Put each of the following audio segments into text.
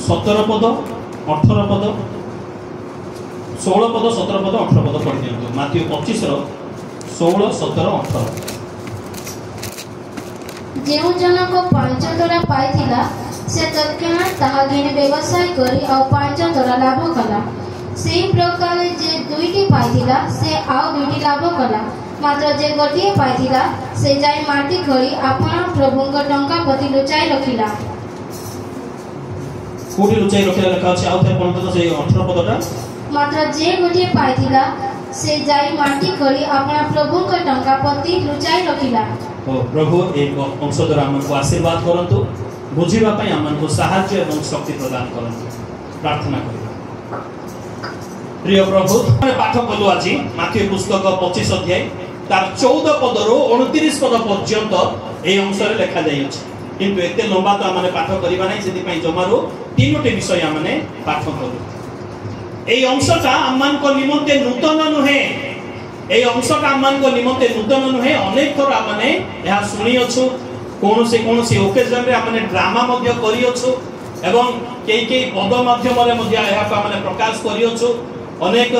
17 पद 18 पद 16 पद 17 पद 18 पद पढ़ दियंतु। माथ्यू 25 रो 16 17 18। जेउ जनक 5 तोड़ा पाइथिला से तत्क्षणात ताहा घिनि व्यवसाय करी आ 5 तोड़ा लाभ कला। सेही प्रकार जे 2टी पाइथिला से आउ 2टी लाभ कला। मात्र जे गोटिए पाइथिला से जाई माटी खड़ी आपन प्रभुंक टंका पति लुचाई रखिला। कोठी लुचाई रखिला लेखा अछि। आउ थे कोन तो से 18 पदटा। मात्र जे गोटिए पाइथिला से जाई माटी खड़ी आपन प्रभुंक टंका पति लुचाई रखिला। ओ प्रभु एक अंश द्वारा हमको आशीर्वाद करंतु, बुझिबा पई हमको सहायता एवं शक्ति प्रदान करंतु। प्रार्थना करिबा। प्रिय प्रभु मैं पाठ कलु आज माथ्यू पुस्तक 25 अध्याय तार 14 पदरो 29 पद पर्यंत ए अंश रे लिखा जाय अछि। किंतु एते लंबा तो हमने पाठ करिबा नै, सेति पई जमारो तीनोटी विषय हमने पाठ करू। ए अंशटा हमन को निमंते नूतन नुहे। ए अंशटा हमन को निमंते नूतन नुहे। अनेक थोर हमने यहा सुनी अछु। कोनोसी ओकेजन रे हमने ड्रामा मध्य करि अछु एवं केई पद माध्यम रे मध्य यहा को हमने प्रकाश करि अछु। अनेक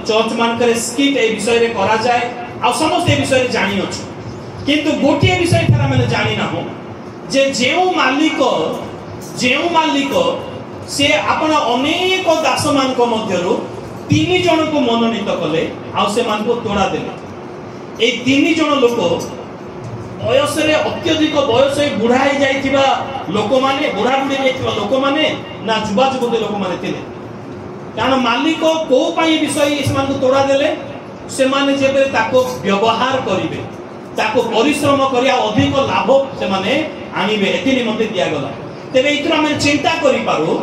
चर्च मानकर स्किट ए विषय रे करा जाय आ समस्त ए विषय रे जानि अछु। किंतु गोटिए विषय थारा माने जानि ना हो जे जेउ मालिक से आपण अनेक दास मान को मध्यरु 3 जन को मनोनीत कले आ से मान को तोड़ा देले। ए 3 जन लोक बयस रे अत्यधिक बयस बुढ़ा ही जाइथिबा लोक माने, बुढ़ा बुढ़ी जाइथिबा लोक माने ना जुबा जुबती लोक माने थिले। कारण मालिक को पाई विषय इसमान को तोड़ा देले से माने जेबे ताको व्यवहार करिवे, ताको परिश्रम करिया अधिक लाभ से माने आनिबे, एति निमंते दिया गला। तेबे इतरा हम चिंता करि पारो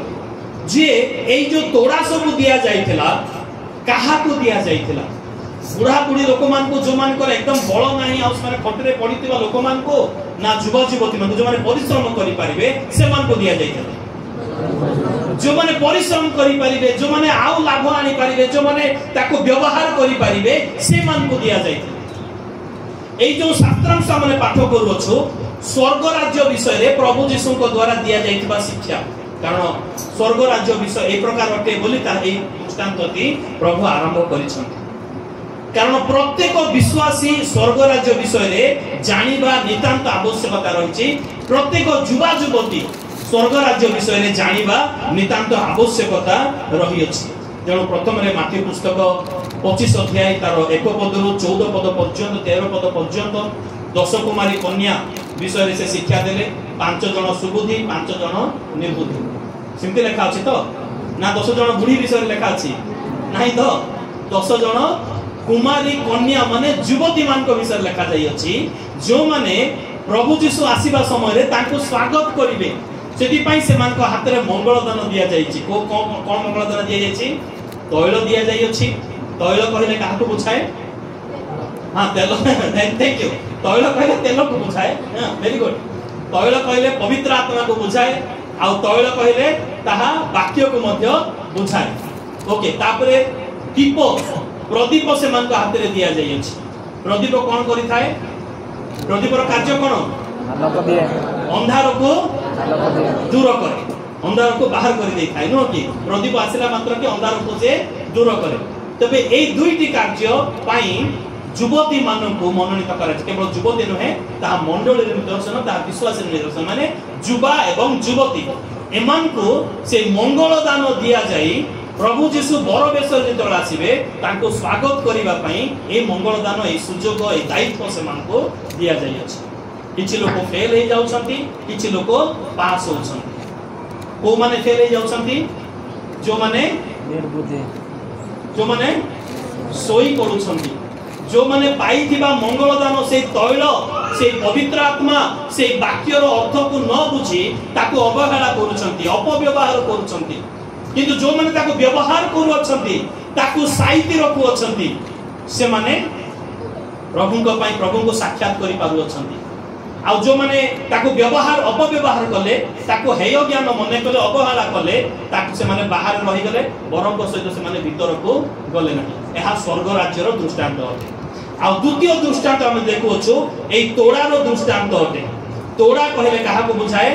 जे एई जो तोड़ा सब दिया जाइथिला काहा को दिया जाइथिला। बुढ़ा बुढ़ी लोक मान को जो मान कर एकदम बळ नाही आ उसमाने खटरे पडितिबा लोक मान को ना जुवा जुवती मान को जो माने परिश्रम करि पारिबे से मान को दिया जाइथिला। जो माने परिश्रम करि पारिबे, जो माने आउ लाभ आनी पारिबे, जो माने ताको व्यवहार करि पारिबे से मान को दिया जाइथिला। एई जो शास्त्रांश हमने पाठ करू अछु स्वर्ग राज्य विषय रे प्रभु यीशु को द्वारा दिया जाइथिबा शिक्षा। कारण स्वर्ग राज्य विषय ए प्रकार अटे बोली ता एई दृष्टांतति प्रभु आरंभ करिसथि। कारण प्रत्येक विश्वासी स्वर्ग राज्य विषय रे जानिबा नितांत आवश्यकता रहिछि। प्रत्येक युवा युवती स्वर्ग राज्य विषय रे जानिबा नितांत आवश्यकता रही अछि। जण प्रथम रे माथ्यू पुस्तक 25 अध्याय तार 1 पदरु 14 पद पर्यंत 13 पद पर्यंत 10 कुमारी कन्या विषय रे से शिक्षा देले। 5 जण सुबुद्धि 5 जण निर्बुद्धि सिमते लेखा अछि तो ना 10 जण बुढ़ी विषय रे लेखा अछि नाही तो 10 जण कुमारी कन्या माने युवती मान को विषय लिखा जाई अछि जो माने प्रभु यीशु आसीबा समय रे ताको स्वागत करिवे। सेति पई से मान को हाथ रे मंगल दान दिया जाई छि। कोन मंगल दान दिया जाई छि? तैल दिया जाई अछि। तैल कहले काहा को बुझाए? हां तेल। Thank you. तैल कहले तेल को बुझाए। हां वेरी गुड। तैल कहले पवित्र आत्मा को बुझाए आ तैल कहले ताहा वाक्य को मध्य बुझाए। ओके तापरे दीप प्रदीप से मान को हाथ रे दिया जाई अछि। प्रदीप कोन करि थाए? प्रदीप रो कार्य कोन? अंधार को दूर करे, अंधार को बाहर कर दे थाए नो कि प्रदीप आसिला मात्र कि अंधार को से दूर करे। तबे एई दुईटी कार्य पाई युवती मानन को मनोनीत करे। केवल युवती नहे ता मंडली निदर्शन, ता विश्वास निदर्शन माने युवा एवं युवती एमान को से मंगल दान दिया जाई। प्रभु यीशु बर बेश जेतल आसीबे ताको स्वागत करिबा पई ए मंगल दान ए सुजोग ए दायित्व से मान को दिया जाई अछि। किछि लोक फेल हे जाउछंती, किछि लोक पास होउछंती। को माने फेल हे जाउछंती? जो माने निर्बुद्धि, जो माने सोई पडुछंती, जो माने पाइथिबा मंगल दान से तैल से पवित्र आत्मा से वाक्यर अर्थ को न बुझी ताको अवहेला करूछंती, अपव्यवहार करूछंती। किंतु जो माने ताको व्यवहार करू अछंती, ताको साइति रखु अछंती, से माने प्रभु को पई प्रभु को साक्षात करि पारु अछंती। आ जो माने ताको व्यवहार अपव्यवहार कले, ताको हेय ज्ञान मने कले, अवहेला कले, ताको से माने बाहर रहि गले, बरम को सहित से माने भीतर को गले नाही। एहा स्वर्ग राज्यर दृष्टांत अटे। आ द्वितीय दृष्टांत हम देखु अछु एई तोड़ार दृष्टांत अटे। तोड़ा कहले काहा को बुझाए?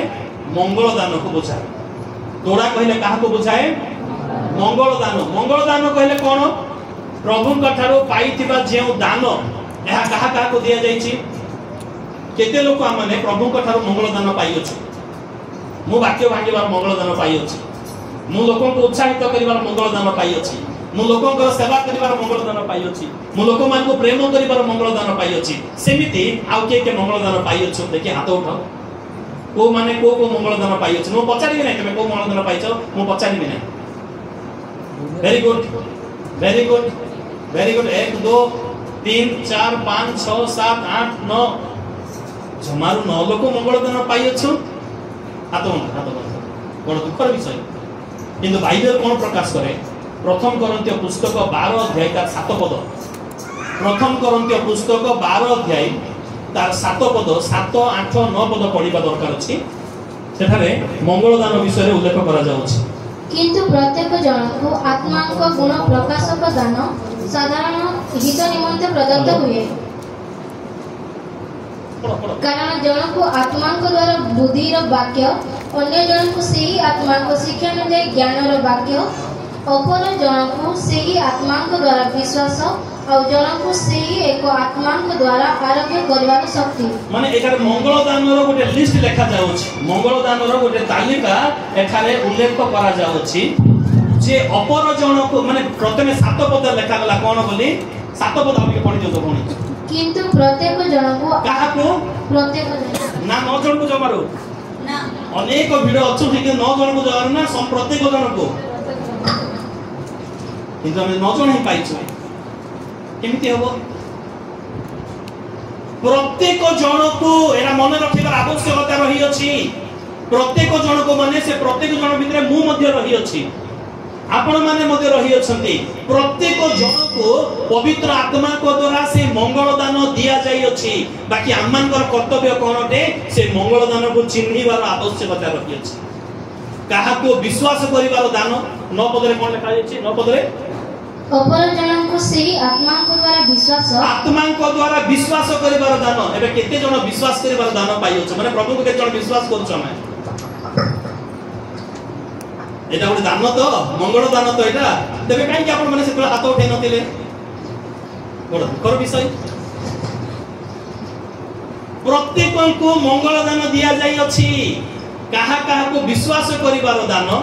मंगल दान को बुझाए। तोड़ा कहले काहाको बुझाए मंगल दान कहले कोन प्रभु ठारो पाइथिबा जेउ दान एहा काहा काहाको दिया जाइछि केते लोक आमने प्रभु ठारो मंगल दान पाइ अछि मु वाक्य भांगिबार मंगल दान पाइ अछि मु लोकन को उत्साहित करिबार मंगल दान पाइ अछि मु लोकन को सेवा करिबार मंगल दान पाइ अछि मु लोक मान को प्रेम करिबार मंगल दान पाइ अछि सेमिति आउ के मंगल दान पाइ अछि देखि हाथ उठाओ को माने को मंगल दान पाइ अछि मु पचारिबि नै तमे को मंगल दान पाइछो मु पचारिबि नै वेरी गुड 1 2 3 4 5 6 7 8 9 जमारु 9 लोक मंगल दान पाइ अछि हाथ बड़ दुखर विषय किंतु बाइबल कोन प्रकाश करे प्रथम कोरिन्थीय पुस्तक 12 अध्याय तार 7 पद प्रथम कोरिन्थीय पुस्तक 12 अध्याय तार 7 पद 7 8 9 पद पढिबा दरकार अछि सेठारे मंगल दान विषय उल्लेख करा जाउछि किंतु प्रत्येक जन को आत्मा को गुण प्रकाशक दान साधारण हित निमंते प्रदत्त हुए कारण जन को आत्मा को द्वारा बुद्धि रो वाक्य अन्य जन को सही आत्मा को शिक्षा अनुसार ज्ञान रो वाक्य अपर जन को सही आत्मा को द्वारा विश्वास और जन को सही एक आत्मा को द्वारा आरोग्य करबार शक्ति माने एखारे मंगल दान रो गोटे लिस्ट लेखा जाउछि मंगल दान रो गोटे तालिका एखारे उल्लेख करा जाउछि जे अपर जन को माने प्रथमे 7 पद लेखा गला कोन बोली 7 पद हमके पढि दियो कोनी किंतु प्रत्येक जन को काहा को प्रत्येक जन ना 9 जन को जमारो ना अनेक भिड अछि कि 9 जन को जमारो ना सम प्रत्येक जन को किंतु हम 9 जन ही पाइछु केमिति हबो प्रत्येक जन को एरा मन रखिबार आवश्यकता रही अछि प्रत्येक जन को माने से प्रत्येक जन भितरे मु मध्ये रही अछि आपण माने मध्ये रही अछंती प्रत्येक जन को पवित्र आत्मा को द्वारा से मंगल दान दिया जाई अछि बाकी आमानकर कर्तव्य कोनटे से मंगल दान को चिन्हिबार आवश्यकता रही अछि काहा को विश्वास करिबार दान 9 पदरे कोन लिखा जाई अछि 9 पदरे अपर जन को सही आत्मा को द्वारा विश्वास करिबार दान एबे केते जन विश्वास करिबार दान पाइ अछि माने प्रभु को केते जन विश्वास करछ हम एटा गोटे दान तो मंगल दान तो एटा तबे काई कि आपण माने से हाथ उठै नथिले बड़ दुखर विषय प्रत्येक को मंगल दान दिया जाई अछि काहा काहा को विश्वास करिबार दान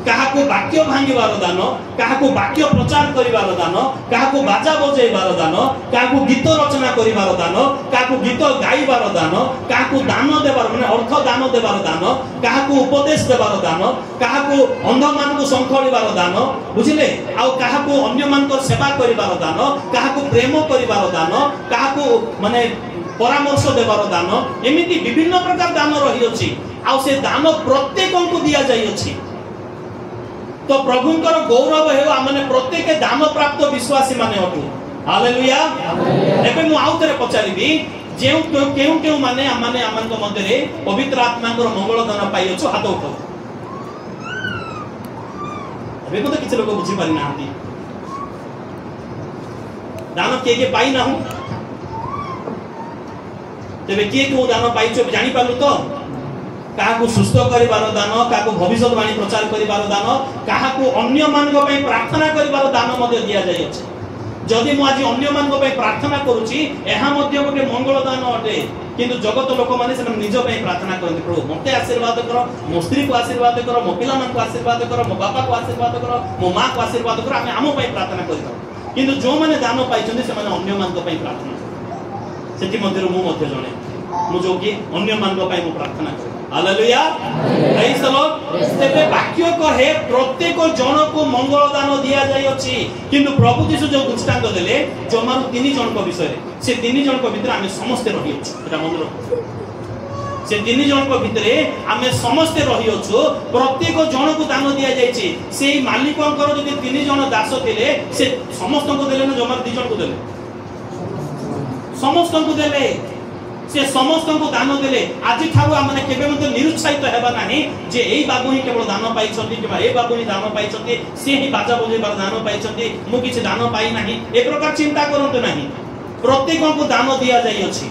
काहा को वाक्य भांगिबार दान काहा को वाक्य प्रचार करिबार दान काहा को बाजा बजाइबार दान काहा को गीत रचना करिबार दान काहा को गीत गाइबार दान काहा को दान देबार माने अर्थ दान देबार दान काहा को उपदेश देबार दान काहा को अंध मान को संखोलिबार दान बुझिले आ काहा को अन्य मान को सेवा करिबार दान काहा को प्रेम करिबार दान काहा को माने परामर्श देबार दान एमिति विभिन्न प्रकार दान रही अछि आ से दान प्रत्येक को दिया जाई अछि तो प्रभुंकर गौरव हेउ आमने प्रत्येक दान प्राप्त विश्वासी माने हटु हालेलुया एबे मु आउ तरे पचारिबी जेउ केउ माने आमान को मध्य रे पवित्र आत्मा को मंगल दान पाइ अछु हाथ उठाओ एबे को तो किछ लोक बुझी पारि नांती दान के पाइ ना हूं तबे के दान पाइछो जानि पालु तो काहा को सुस्थ करिबार दान काहा को भविष्यवाणी प्रचार करिबार दान काहा को अन्य मानक पई प्रार्थना करिबार दान मध्ये दिया जाय अछि जदि मु आज अन्य मानक पई प्रार्थना करूची एहा मध्ये गोटे मंगल दान अटे किंतु जगत लोक माने से निज पई प्रार्थना करନ୍ତି प्रभु मते आशीर्वाद करो मो स्त्री को आशीर्वाद करो मो पिला मन को आशीर्वाद करो मो बापा को आशीर्वाद करो मो मां को आशीर्वाद करो आमे आमो पई प्रार्थना करितो किंतु जो माने दान पाइछन्ते से माने अन्य मानक पई प्रार्थना सेति मध्ये मु मध्ये जणे मु जो कि अन्य मानक पई मु प्रार्थना करो हालेलुया प्रेज द लॉर्ड तेबे वाक्य कहे प्रत्येक जन को मंगल दान दिया जाय अछि किंतु प्रभु यीशु जो दृष्टांत देले जमारु 3 जन को विषय से 3 जन को भीतर आमे समस्त रही अछि एटा मन रखो से 3 जन को भीतर आमे समस्त रही अछु प्रत्येक जन को दान दिया जाय छी सेही मालिकंकर जदि 3 जन दास थिले से समस्त को देले न जमारु 2 जन को देले समस्त को देले से समस्त को दान देले आज ठारू आमने केबे मते निरुत्साहित हेबा नाही जे एई बाबू ही केवल दान पाइ छथि कि ए बाबू ही दान पाइ छथि से ही बाजा बजेबार दान पाइ छथि मु किछ दान पाइ नाही ए प्रकार चिंता करंतु नाही प्रत्येक को दान दिया जाई अछि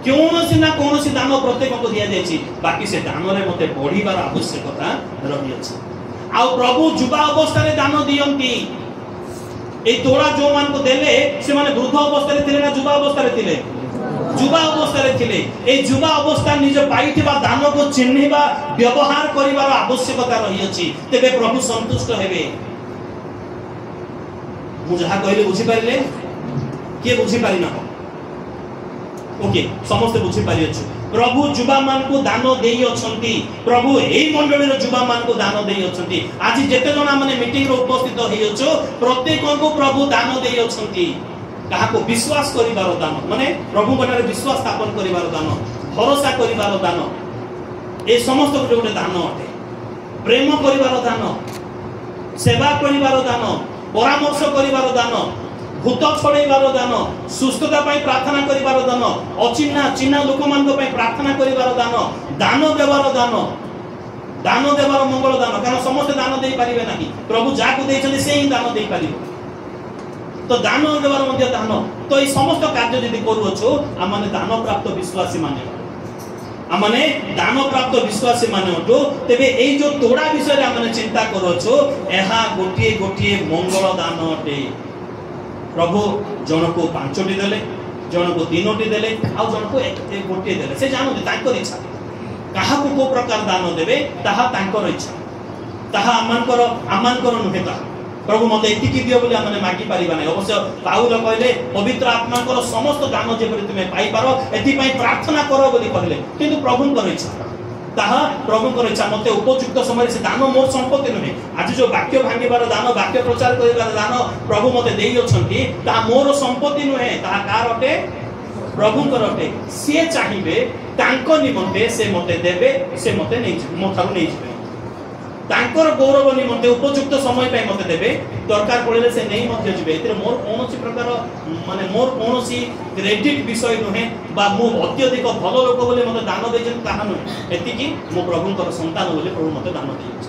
कौन ना कौन दान प्रत्येक को दिया जाए बाकी से दान रे मते बढ़ीबार आवश्यकता रही अछि आ प्रभु युवा अवस्था रे दान दियंती ए तोड़ा जो मान को देले से माने वृद्ध अवस्था रे थिले ना युवा अवस्था रे थिले युवा अवस्था रे थिले ए युवा अवस्था निज पाइथिबा दान को चिन्हिबा व्यवहार करिवार आवश्यकता रही अछि तेबे प्रभु संतुष्ट हेबे मु जहा कहले बुझी पारिले के बुझी पारि ना ओके समस्त बुझी पारि अछि प्रभु युवा मान को दान देई अछंती प्रभु एई मंडली रो युवा मान को दान देई अछंती आज जेते जना माने मीटिंग रो उपस्थित होई अछो प्रत्येक को प्रभु दान देई अछंती कहा को विश्वास करिवार दान माने प्रभु बनारे विश्वास स्थापन करिवार दान भरोसा करिवार दान ए समस्त गोटे दान अटे प्रेम करिवार दान सेवा करिवार दान परामर्श करिवार दान भूत छड़ेबार दान सुस्थता पाई प्रार्थना करिवार दान अचिन्ना चिन्ना लोक मान पाई प्रार्थना करिवार दान दान देवार दान देवार मंगल दान कारण समस्त दान देई परिबे नाही प्रभु जाको देइछले से ही दान देई परिबो तो दान देवार मध्ये दान तो ई समस्त कार्य जदि करू अछो आ माने दान प्राप्त विश्वासी माने आ माने दान प्राप्त विश्वासी माने अटो तेबे एई जो तोड़ा विषय रे आ माने चिंता करू अछो एहा गोटिए गोटिए मंगल दान अटे प्रभु जन को 5टी देले जन को 3टी देले आ जन को एक गोटे देले से जानते तांकर इच्छा कहा को प्रकार दान देबे ताहा तांकर इच्छा ताहा आमानकर नुहे ता प्रभु मते एतिकी दियो बोली आमने मागी परिबा नै अवश्य पाउल कहले पवित्र आत्माकर समस्त दान जेपरि तुमे पाई पारो एति पई प्रार्थना करो बोली कहले किंतु प्रभुकर इच्छा ताहा प्रभुकर इच्छा मते उपयुक्त समय से दान मोर संपत्ति नुहे आज जो वाक्य भांगिबार दान वाक्य प्रचार करिबार दान प्रभु मते देई अछंती ता मोर संपत्ति नुहे ता कार अटे प्रभुकर अटे से चाहिबे तांको निमंते से मते देबे से मते नै मो थारु नै जिबे तांकर गौरव निमंते उपयुक्त समय पे मते देबे दरकार पड़ले से नहीं मध्य जिबे एते मोर कोनोसी प्रकार माने मोर कोनोसी क्रेडिट विषय नुहे बा मो अत्यधिक भलो लोक बोले मते दान देजन ताहा नुहे एतिकी मो प्रभुकर संतान बोले प्रभु मते दान देइछ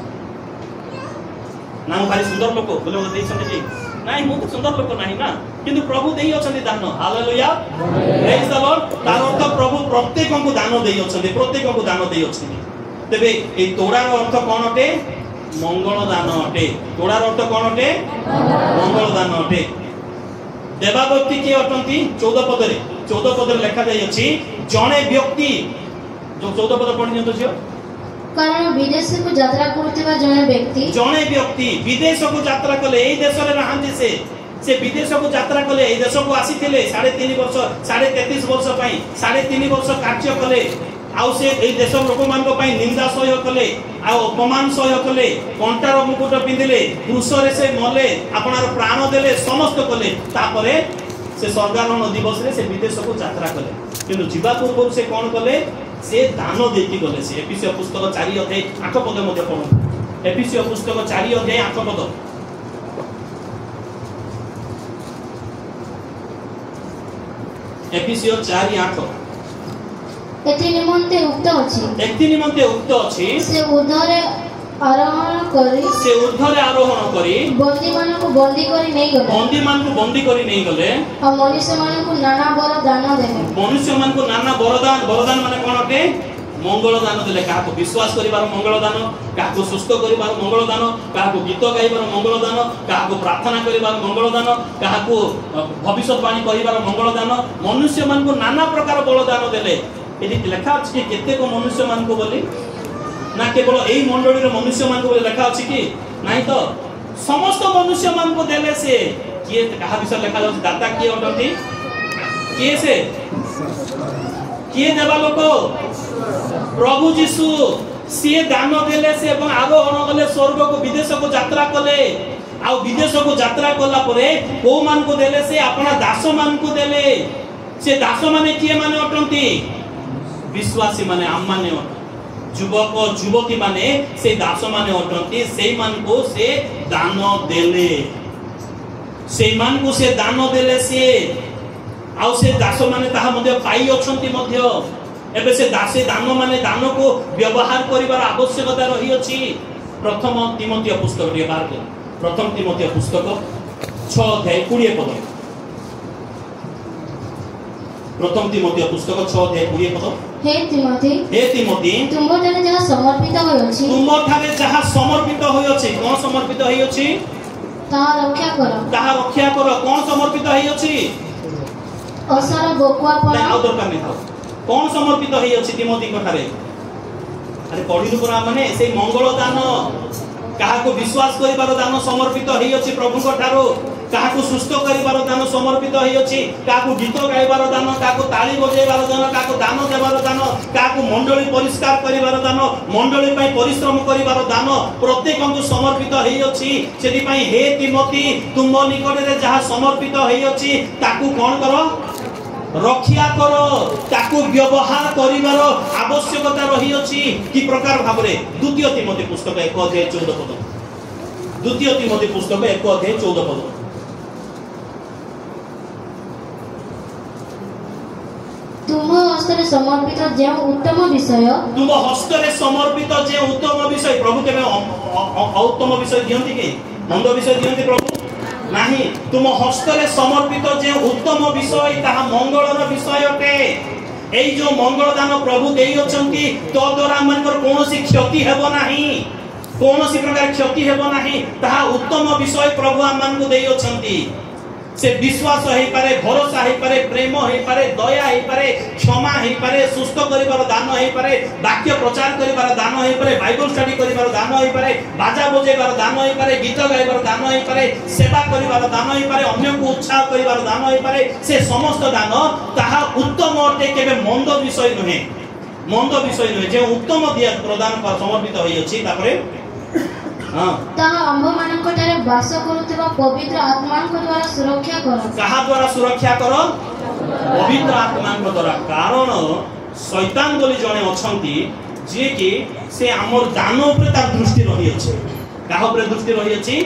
ना भारी सुंदर लोक बोले मते देइछन कि नाही मो तो सुंदर लोक नाही ना किंतु प्रभु देई अछंती दान हालेलुया प्रेज द लॉर्ड तार अर्थ प्रभु प्रत्येक को दान देई अछंती प्रत्येक को दान देई अछंती तेबे ए तोड़ार अर्थ कोन अटे मंगल दान अटे तोड़ार अर्थ कोन अटे मंगल दान अटे देवावर्ती के अटंती 14 पद रे लिखा जाय अछि जणे व्यक्ति जो 14 पद पढि नियंतो छियो कारण विदेश को यात्रा करथिबा जणे व्यक्ति विदेश को यात्रा कले एई देश रे रहंती से विदेश को यात्रा कले एई देश को आसीथिले 3.5 वर्ष 33 वर्ष पई 3.5 वर्ष कार्य कले आउ से ए देश लोक मान को पई निंदा सह्य कले आ अपमान सह्य कले कंटार मुकुट पिंदिले क्रूसरे से मले आपनार प्राण देले समस्त कले तापरे से स्वर्गारोहण दिवस रे से विदेश को यात्रा कले किंतु जीवा पूर्व से कोन कले से दान देकी गले से एफिसियो पुस्तक 4 अध्याय 8 पद मध्ये पढो एफिसियो पुस्तक 4 अध्याय 8 पद एफिसियो 4:8 एथि निमंते उक्त अछि से उद्धरे आरोहण करी बंदी मान को बंदी करी नहीं गले आ मनुष्य मान को नाना वरदान देले मनुष्य मान को नाना वरदान माने कोन अटे मंगल दान देले का को विश्वास करिवार मंगल दान का को सुस्त करिवार मंगल दान का को गीत गाइबार मंगल दान का को प्रार्थना करिवार मंगल दान का को भविष्यवाणी करिवार मंगल दान मनुष्य मान को नाना प्रकार बलदान देले एदि लिखा अछि कि केते को मनुष्य मान को बोली ना केवल एई मंडली रे मनुष्य मान को बोली लिखा अछि कि नाही तो समस्त मनुष्य मान को देले से किए कहा विषय लिखा जाउ दाता किए अटंती किए से किए देबा लोक प्रभु यीशु से दान देले से एवं आरोहण कले स्वर्ग को विदेश को यात्रा कले आ विदेश को यात्रा कला परे को मान को देले से अपना दास मान को देले से दास माने किए माने अटंती विश्वासी माने आम माने युवक युवती माने से दास माने अटंती से मान को से दान देले से मान को से दान देले से आउ से दास माने ताहा मध्ये पाई अछंती मध्ये एबे से दासे दान माने दान को व्यवहार करिवार आवश्यकता रही अछि प्रथम तिमोथी पुस्तक रे बार प्रथम तिमोथी पुस्तक 6 अध्याय 20 पद प्रथम तिमोथी पुस्तक 6 अध्याय 20 पद हे तिमोथी तुम ठारे जहा समर्पित होय अछि तुम ठारे जहा समर्पित होय अछि कोन समर्पित होय अछि ताहा रक्षा करो कोन समर्पित होय अछि असर बोकुआपन आ दरकार नै था कोन समर्पित होय अछि तिमोथी को ठारे अरे पढिलु पुरा माने से मंगल दान काहा को विश्वास करिबार दान समर्पित होय अछि प्रभु को ठारो काहा को सुस्त करिबार दान समर्पित होय अछि काहा को गीत गाइबार दान काहा को ताली बजाइबार दान काहा को दान देबार दान काहा को मंडली परिष्कार करिबार दान मंडली पई परिश्रम करिबार दान प्रत्येक को समर्पित होय अछि सेति पई हे तिमोथी तुम निकट रे जहा समर्पित होय अछि ताकू कोन करो रक्षा करो ताकू व्यवहार करिबार आवश्यकता रही अछि की प्रकार भाबरे द्वितीय तिमोथी पुस्तक 1 अध्याय 14 पद द्वितीय तिमोथी पुस्तक 1 अध्याय 14 पद तुम हस्तरे समर्पित जे उत्तम विषय तुम हस्तरे समर्पित जे उत्तम विषय प्रभु केमे उत्तम विषय दियंती के मंद विषय दियंती प्रभु नाही तुम हस्तरे समर्पित जे उत्तम विषय ताहा मंगलर विषय अटे एई जो मंगल दान प्रभु देई अछंती तो द्वारा मनकर कोनोसी क्षति हेबो नाही कोनोसी प्रकार क्षति हेबो नाही ताहा उत्तम विषय प्रभु आमान को देई अछंती से विश्वास है पारे भरोसा है पारे प्रेम है पारे दया है पारे क्षमा है पारे सुस्त करिबार दान है पारे वाक्य प्रचार करिबार दान है पारे बाइबल स्टडी करिबार दान है पारे बाजा बजेबार दान है पारे गीत गाइबार दान है पारे सेवा करिबार दान है पारे अन्य को उत्साह करिबार दान है पारे से समस्त दान ताहा उत्तम अटे केबे मंद विषय नहे जे उत्तम दिया प्रदान पर समर्पित होई अछि तापरे ताहा आंभ मानक ठारे वास करूतबा पवित्र आत्मा को द्वारा सुरक्षा करो कहा द्वारा सुरक्षा करो पवित्र आत्मा को द्वारा कारण शैतान बोली जने अछंती जे कि से हमर दान ऊपर तार दृष्टि रही अछि काहा ऊपर दृष्टि रही अछि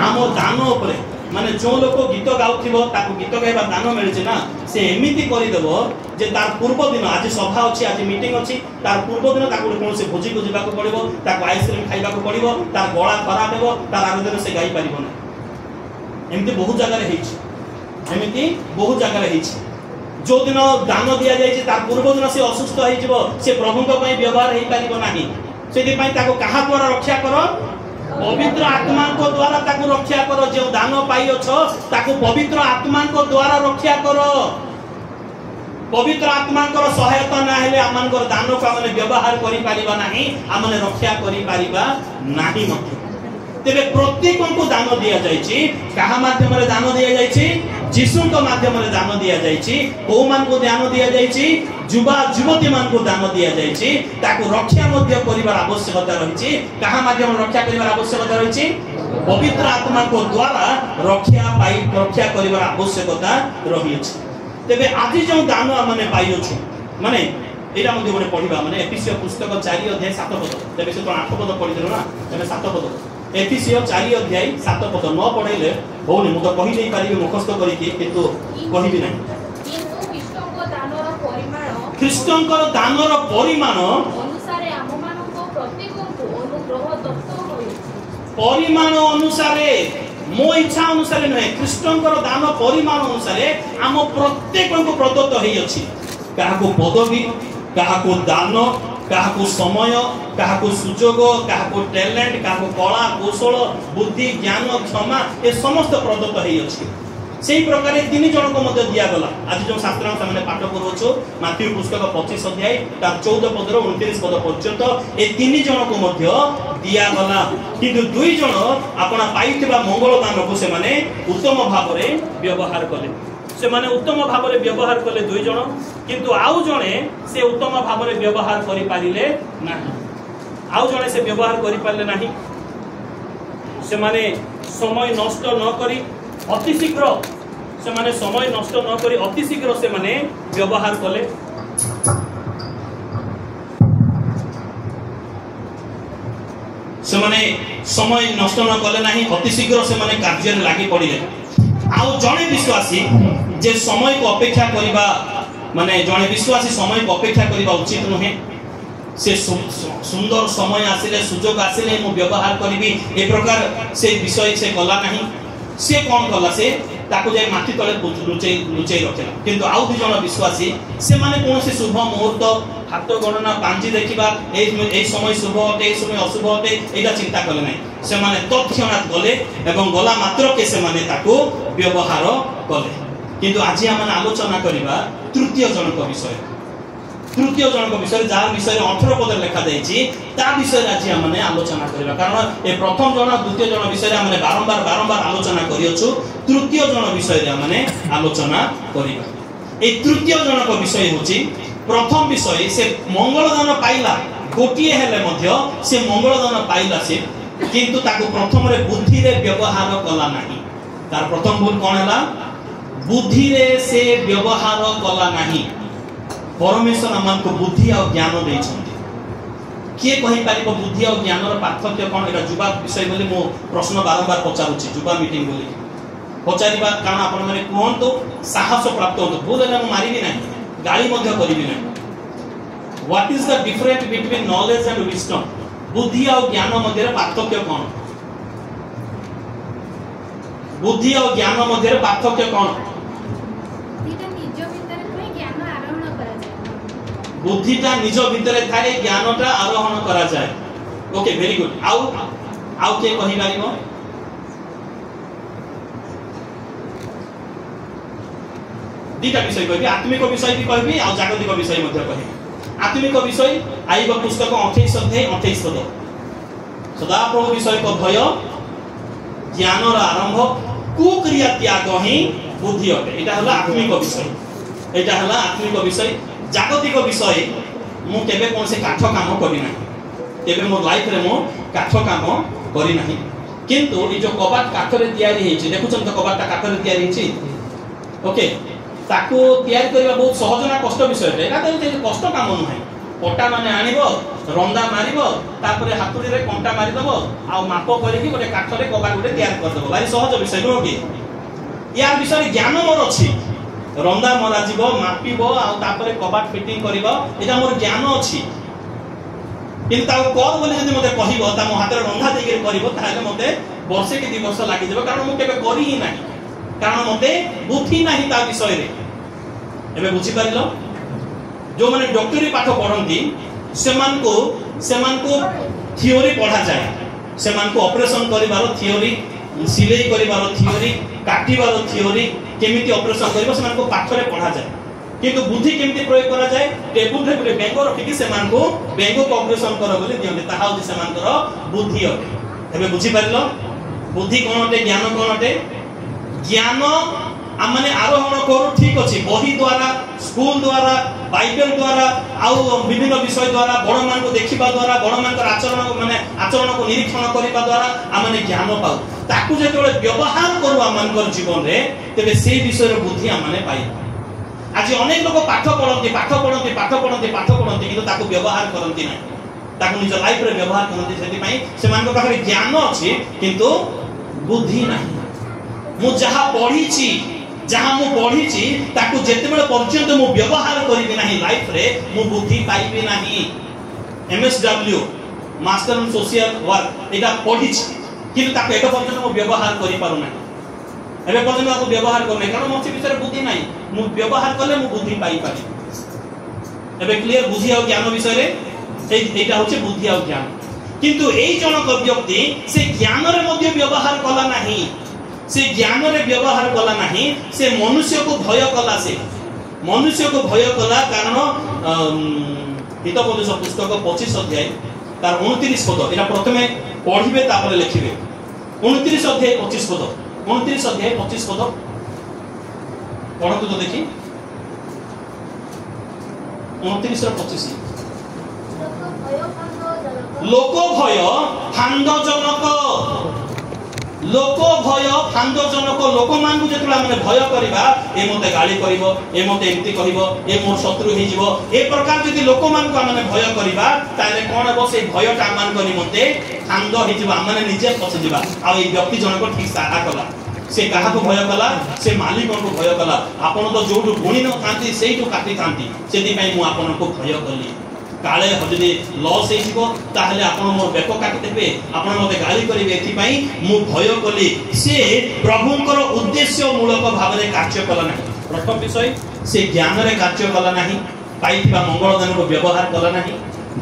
हमर दान ऊपर माने जो लोक गीत गाउथिबो ताको गीत गाइबा दान मिलछि ना से एमिति करि देबो जे तार पूर्व दिन आज सभा अछि आज मीटिंग अछि तार पूर्व दिन ताको कोन से भोजी को जिबा को पड़िबो ताको आइसक्रीम खाइबा को पड़िबो तार गळा खराब हेबो तार आरोधन से गाई परिबो ना एमिति बहुत जगह रे हेछि जो दिन दान दिया जाय छै तार पूर्व दिन से असुस्थ होई जिवो से प्रभु को पई व्यवहार हेई परिबो नाही सेति पई ताको कहा द्वारा रक्षा करो पवित्र आत्मा को द्वारा ताको रक्षा करो जो दान पाइयो छ ताको पवित्र आत्मा को द्वारा रक्षा करो पवित्र आत्मा को सहायता ना हेले आमान को दान को माने व्यवहार करि परिबा नाही आमाने रक्षा करि परिबा नाही मते तेबे प्रत्येक को दान दिया जायछि कहा माध्यम रे दान दिया जायछि यीशु को माध्यम रे दान दिया जायछि को मान को दान दिया जायछि युवा युवती मान को दान दिया जायछि ताको रक्षा मध्य करिवार आवश्यकता रहिछि कहा माध्यम रक्षा करिवार आवश्यकता रहिछि पवित्र आत्मा को द्वारा रक्षा करिवार आवश्यकता रहिछि तेबे आज जो दान माने पाइयो छु माने एटा मध्ये माने पढिबा माने एफिसियो पुस्तक 4 अध्याय 7 पद तेबे से तो 8 पद पढि देलो ना तेबे 7 पद एफिसियो 4 अध्याय 7 पद न पढैले होनी मु तो कहि नै पारिबे मुखस्त करी कि किंतु कहिबि नै ख्रीष्टंकर दानर परिमाण अनुसारे आममानको प्रत्येकको अनुग्रह दत्त होय परिमाण अनुसारे मो इच्छा अनुसारे नहीं ख्रीष्टंकर दान परिमाण अनुसारे आम प्रत्येक को प्रदत्त होई अछि काहा को पदवी काहा को दान काहा को समय काहा को सुजोग काहा को टैलेंट काहा को कला कौशल बुद्धि ज्ञान क्षमा ए समस्त प्रदत्त होई अछि सेही प्रकार तीन जन को मध्य दिया गला आज जो शास्त्र सामने पाठ करूछु माथ्यू पुस्तक 25 अध्याय तार 14 पद रो 29 पद पर्यंत ए तीन जन को मध्य दिया गला किंतु दुई जन आपना पाइथिबा मंगल दान को से माने उत्तम भाव रे व्यवहार कले से माने उत्तम भाव रे व्यवहार कले दुई जन किंतु आउ जने से उत्तम भाव रे व्यवहार करि पारिले नाही आउ जने से व्यवहार करि पारले नाही से माने समय नष्ट न करी अति शीघ्र से माने समय नष्ट न करी अति शीघ्र से माने व्यवहार कले से माने समय नष्ट न कले नाही अति शीघ्र से माने कार्य लागि पड़िले आउ जणे विश्वासी जे समय को अपेक्षा करिबा माने जणे विश्वासी समय को अपेक्षा करिबा उचित नहे से सुंदर समय आसिले सुजोग आसिले मु व्यवहार करिबी ए प्रकार से विषय से कला नाही से कौन कला से ताको जाय माटी तले लुचै रखिला किंतु आउ दु जण विश्वासी से माने कोनोसी शुभ मुहूर्त हाथ गणना पांजी देखिबा ए समय शुभ होते ए समय अशुभ होते एटा चिंता करले नै से माने तत्क्षणात गले एवं गला मात्र के से माने ताको व्यवहार कले किंतु आज हम आलोचना करिबा तृतीय जनक विषय जार विषय 18 पद लिखा जायछि ता विषय आज हम आलोचना करिबा कारण ए प्रथम जन द्वितीय जन विषय हम बारंबार आलोचना करियछु तृतीय जन विषय हम आलोचना करिबा ए तृतीय जनक विषय होछि प्रथम विषय से मंगलदान पाइला गोटिए हेले मध्य से मंगलदान पाइला से किंतु ताको प्रथम रे बुद्धि रे व्यवहार कला नाही तार प्रथम भूल कोन हला बुद्धि रे से व्यवहार कला नाही परमेश्वर हमको बुद्धि और ज्ञान दैछन्ति किए कहि पारिबो बुद्धि और ज्ञान रो पार्थक्य कोन एटा जुबा विषय बोली मो प्रश्न बारंबार पचारुछि जुबा मीटिंग बोली पचारिबा कारण आपण माने कोहंतो साहस प्राप्त होतो बोलले हम मारिबी नाही गाली मध्य करिबी नाही what is the difference between knowledge and wisdom बुद्धि और ज्ञान मध्य पार्थक्य कोन बुद्धि और ज्ञान मध्य पार्थक्य कोन बुद्धिटा निज भितरे थाए ज्ञानटा आरोहण करा जाए ओके वेरी गुड आउ के कहि पारिबो दीटा विषय कहबी आत्मिक विषय भी कहबी आ जागतिक विषय मध्य कहबी आत्मिक विषय आइबा पुस्तक 28 अध्याय 28 पद सदा प्रभु विषय को भय ज्ञान रा आरंभ कुक्रिया त्याग ही बुद्धि अटे एटा हला आत्मिक विषय जागतिक विषय मु केबे कोन से काठ काम करि नाही केबे मोर लाइफ रे मो काठ काम करि नाही किंतु ई जो कबाट काठ रे तयारी हेछि देखुछन त कबाटटा काठ रे तयारी हेछि ओके ताको तयारी करबा बहुत सहज ना कष्ट विषय एटा त कष्ट काम नहि पटा माने आनिबो रंदा मारिबो तापरे हातुडी रे कंटा मारि दबो आ माप करिकि गोटे काठ रे कबाट गोटे तयार कर दबो भारी सहज विषय नो कि यार विषय ज्ञान मोर अछि रंदा मरा जीवो मापिबो आ तापरे कबाट फिटिंग करिवो एटा मोर ज्ञान अछि किंतु ताको कर बोले जदि मते कहिवो ता मो हाथ रे रंधा देके करिवो ताले मते वर्षे के 2 वर्ष लागि जेबो कारण मु केबे करि ही नाही कारण मते बुद्धि नाही ता विषय रे एबे बुझी पारिलो जो माने डॉक्टरी पाठ पढंती सेमान को थियोरी पढ़ा जाए सेमान को ऑपरेशन करिवारो थियोरी सिलाई करिवारो थियोरी काटिवारो थियोरी केमिति ऑपरेशन करिवो सेमान को पाठ रे पढ़ा जाए किंतु बुद्धि केमिति प्रयोग करा जाए टेबुल रे गुटे बेंगो रखिकि सेमान को बेंगो को ऑपरेशन करो बोली दियंते ताहा होती सेमान को बुद्धि अटे एबे बुझी पारिलो बुद्धि कोन अटे ज्ञान कोन अटे ज्ञान आमने आरोहण करू ठीक अछि बही द्वारा स्कूल द्वारा बाइबल द्वारा आउ विभिन्न विषय द्वारा बड़ मान को देखिबा द्वारा बड़ मान को आचरण को निरीक्षण करिबा द्वारा आमने ज्ञान पाउ ताकू जेतोले व्यवहार करू आमान जीवन रे तबे से विषय रो बुद्धि आमने पाइ आज अनेक लोग पाठ पढंती किंतु ताकू व्यवहार करंती नै ताकू निज लाइफ रे व्यवहार करंती सेति पई से मान को पाखरे ज्ञान अछि किंतु बुद्धि नाही मु जहा पढिछि जहां मु पढिछि ताकू जेते बेले पर्यंत मु व्यवहार करिबि नाही लाइफ रे मु बुद्धि पाइबि नाही MSW master in social work एटा पढिछि किंतु ताकू एटा पर्यंत मु व्यवहार करि पारु नाही एबे पर्यंत ताकू व्यवहार करने कारण मोर विषय बुद्धि नाही मु व्यवहार करले मु बुद्धि पाइ पारि एबे क्लियर बुद्धि और ज्ञान विषय रे एटा होचे बुद्धि और ज्ञान किंतु एई जनक व्यक्ति से ज्ञान रे मध्ये व्यवहार कला नाही से ज्ञान रे व्यवहार कला नहीं से मनुष्य को भय कला कारण हितोपदेश पुस्तक 25 अध्याय तार 29 पद एटा प्रथमे पढिबे तापर लिखिबे 29 अध्याय 25 पद 29 अध्याय 25 पद पढतु तो देखि 29 रो 25 लोक भय फांदजनक लोक मान को जेतला माने भय करबा ए मते गाली करबो ए मते एम्ति कहबो ए मोर शत्रु हे जीवो ए प्रकार जदि लोक मान को माने भय करबा ताले कोन हो से भयटा मान को निमते फांद हे जीवा माने निजे पछ जीवा आ ए व्यक्ति जनक ठीक साहा कला से काहा को भय कला से मालिक को भय कला आपण तो जोडु गुणी न थांती सेही तो काटी थांती सेति पई मु आपण को भय कली काले जदि लॉस हो ताहले आपण मोर बेक काटी देबे आपण मते गाली करिवे एथि पई मु भय कली से प्रभुंकर उद्देश्य मूलक भाव रे कार्य कला नाही प्रथम विषय से ज्ञान रे कार्य कला नाही पाइथिबा मंगल दान को व्यवहार कला नाही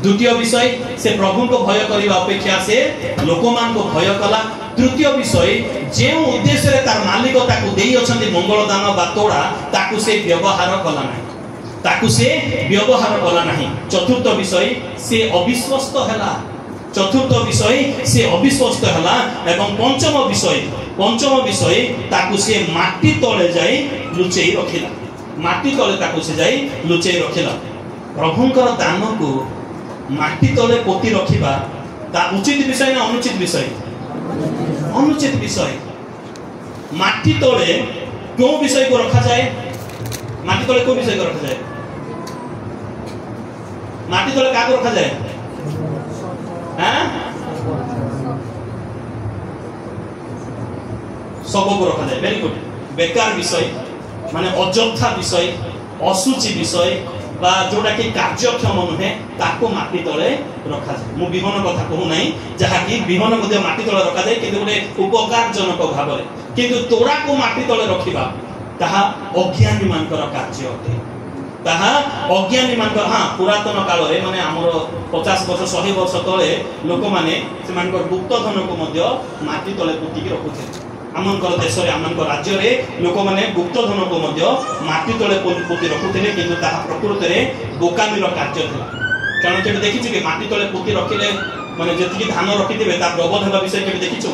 द्वितीय विषय से प्रभु को भय करिवा अपेक्षा से लोकमान को भय कला तृतीय विषय जे उद्देश्य रे तार मालिक ताकू देई अछंती मंगल दान बा तोड़ा ताकू से व्यवहार कला नाही ताकू से व्यवहार कला नहीं चतुर्थ विषय से अविश्वस्त हैला चतुर्थ विषय से अविश्वस्त हैला एवं पंचम विषय ताकू से माटी तले जाई लुचेई रखिला माटी तले ताकू से जाई लुचेई रखिला प्रभुंकर दान को माटी तले पोती रखिबा ता उचित विषय ना अनुचित विषय अनुचित विषय माटी तले क्यों विषय को रखा जाए माटी तले को विषय को रखा जाए माटी तले का रखा जाए हैं सब को रखा जाए वेरी गुड बेकार विषय माने अଯଥା विषय असुचि विषय बा जोटा कि कार्यक्षम नुहे ताको माटी तले रखा जाए मु विहन कथा कहू नाही जहा कि विहन मध्ये माटी तले रखा जाए किंतु गोटे उपकारजनक भाव रे किंतु तोड़ा को माटी तले रखिबा ताहा अज्ञानी मानकर कार्य अटे ताहा अज्ञानी मानकर हां पुरातन काल रे माने हमर 50 वर्ष 100 वर्ष तले लोक माने से मानकर गुप्त धन को मध्ये माटी तले पुती के रखुथे आमनकर देश रे आमनकर राज्य रे लोक माने गुप्त धन को मध्ये माटी तले पुती रखुथिले किंतु ताहा प्रकृति रे बोकामीर कार्य थिला कारण जे देखि छी कि माटी तले पुती रखिले माने जति धान रखिथिबे ता डबल हेबा विषय के देखिछु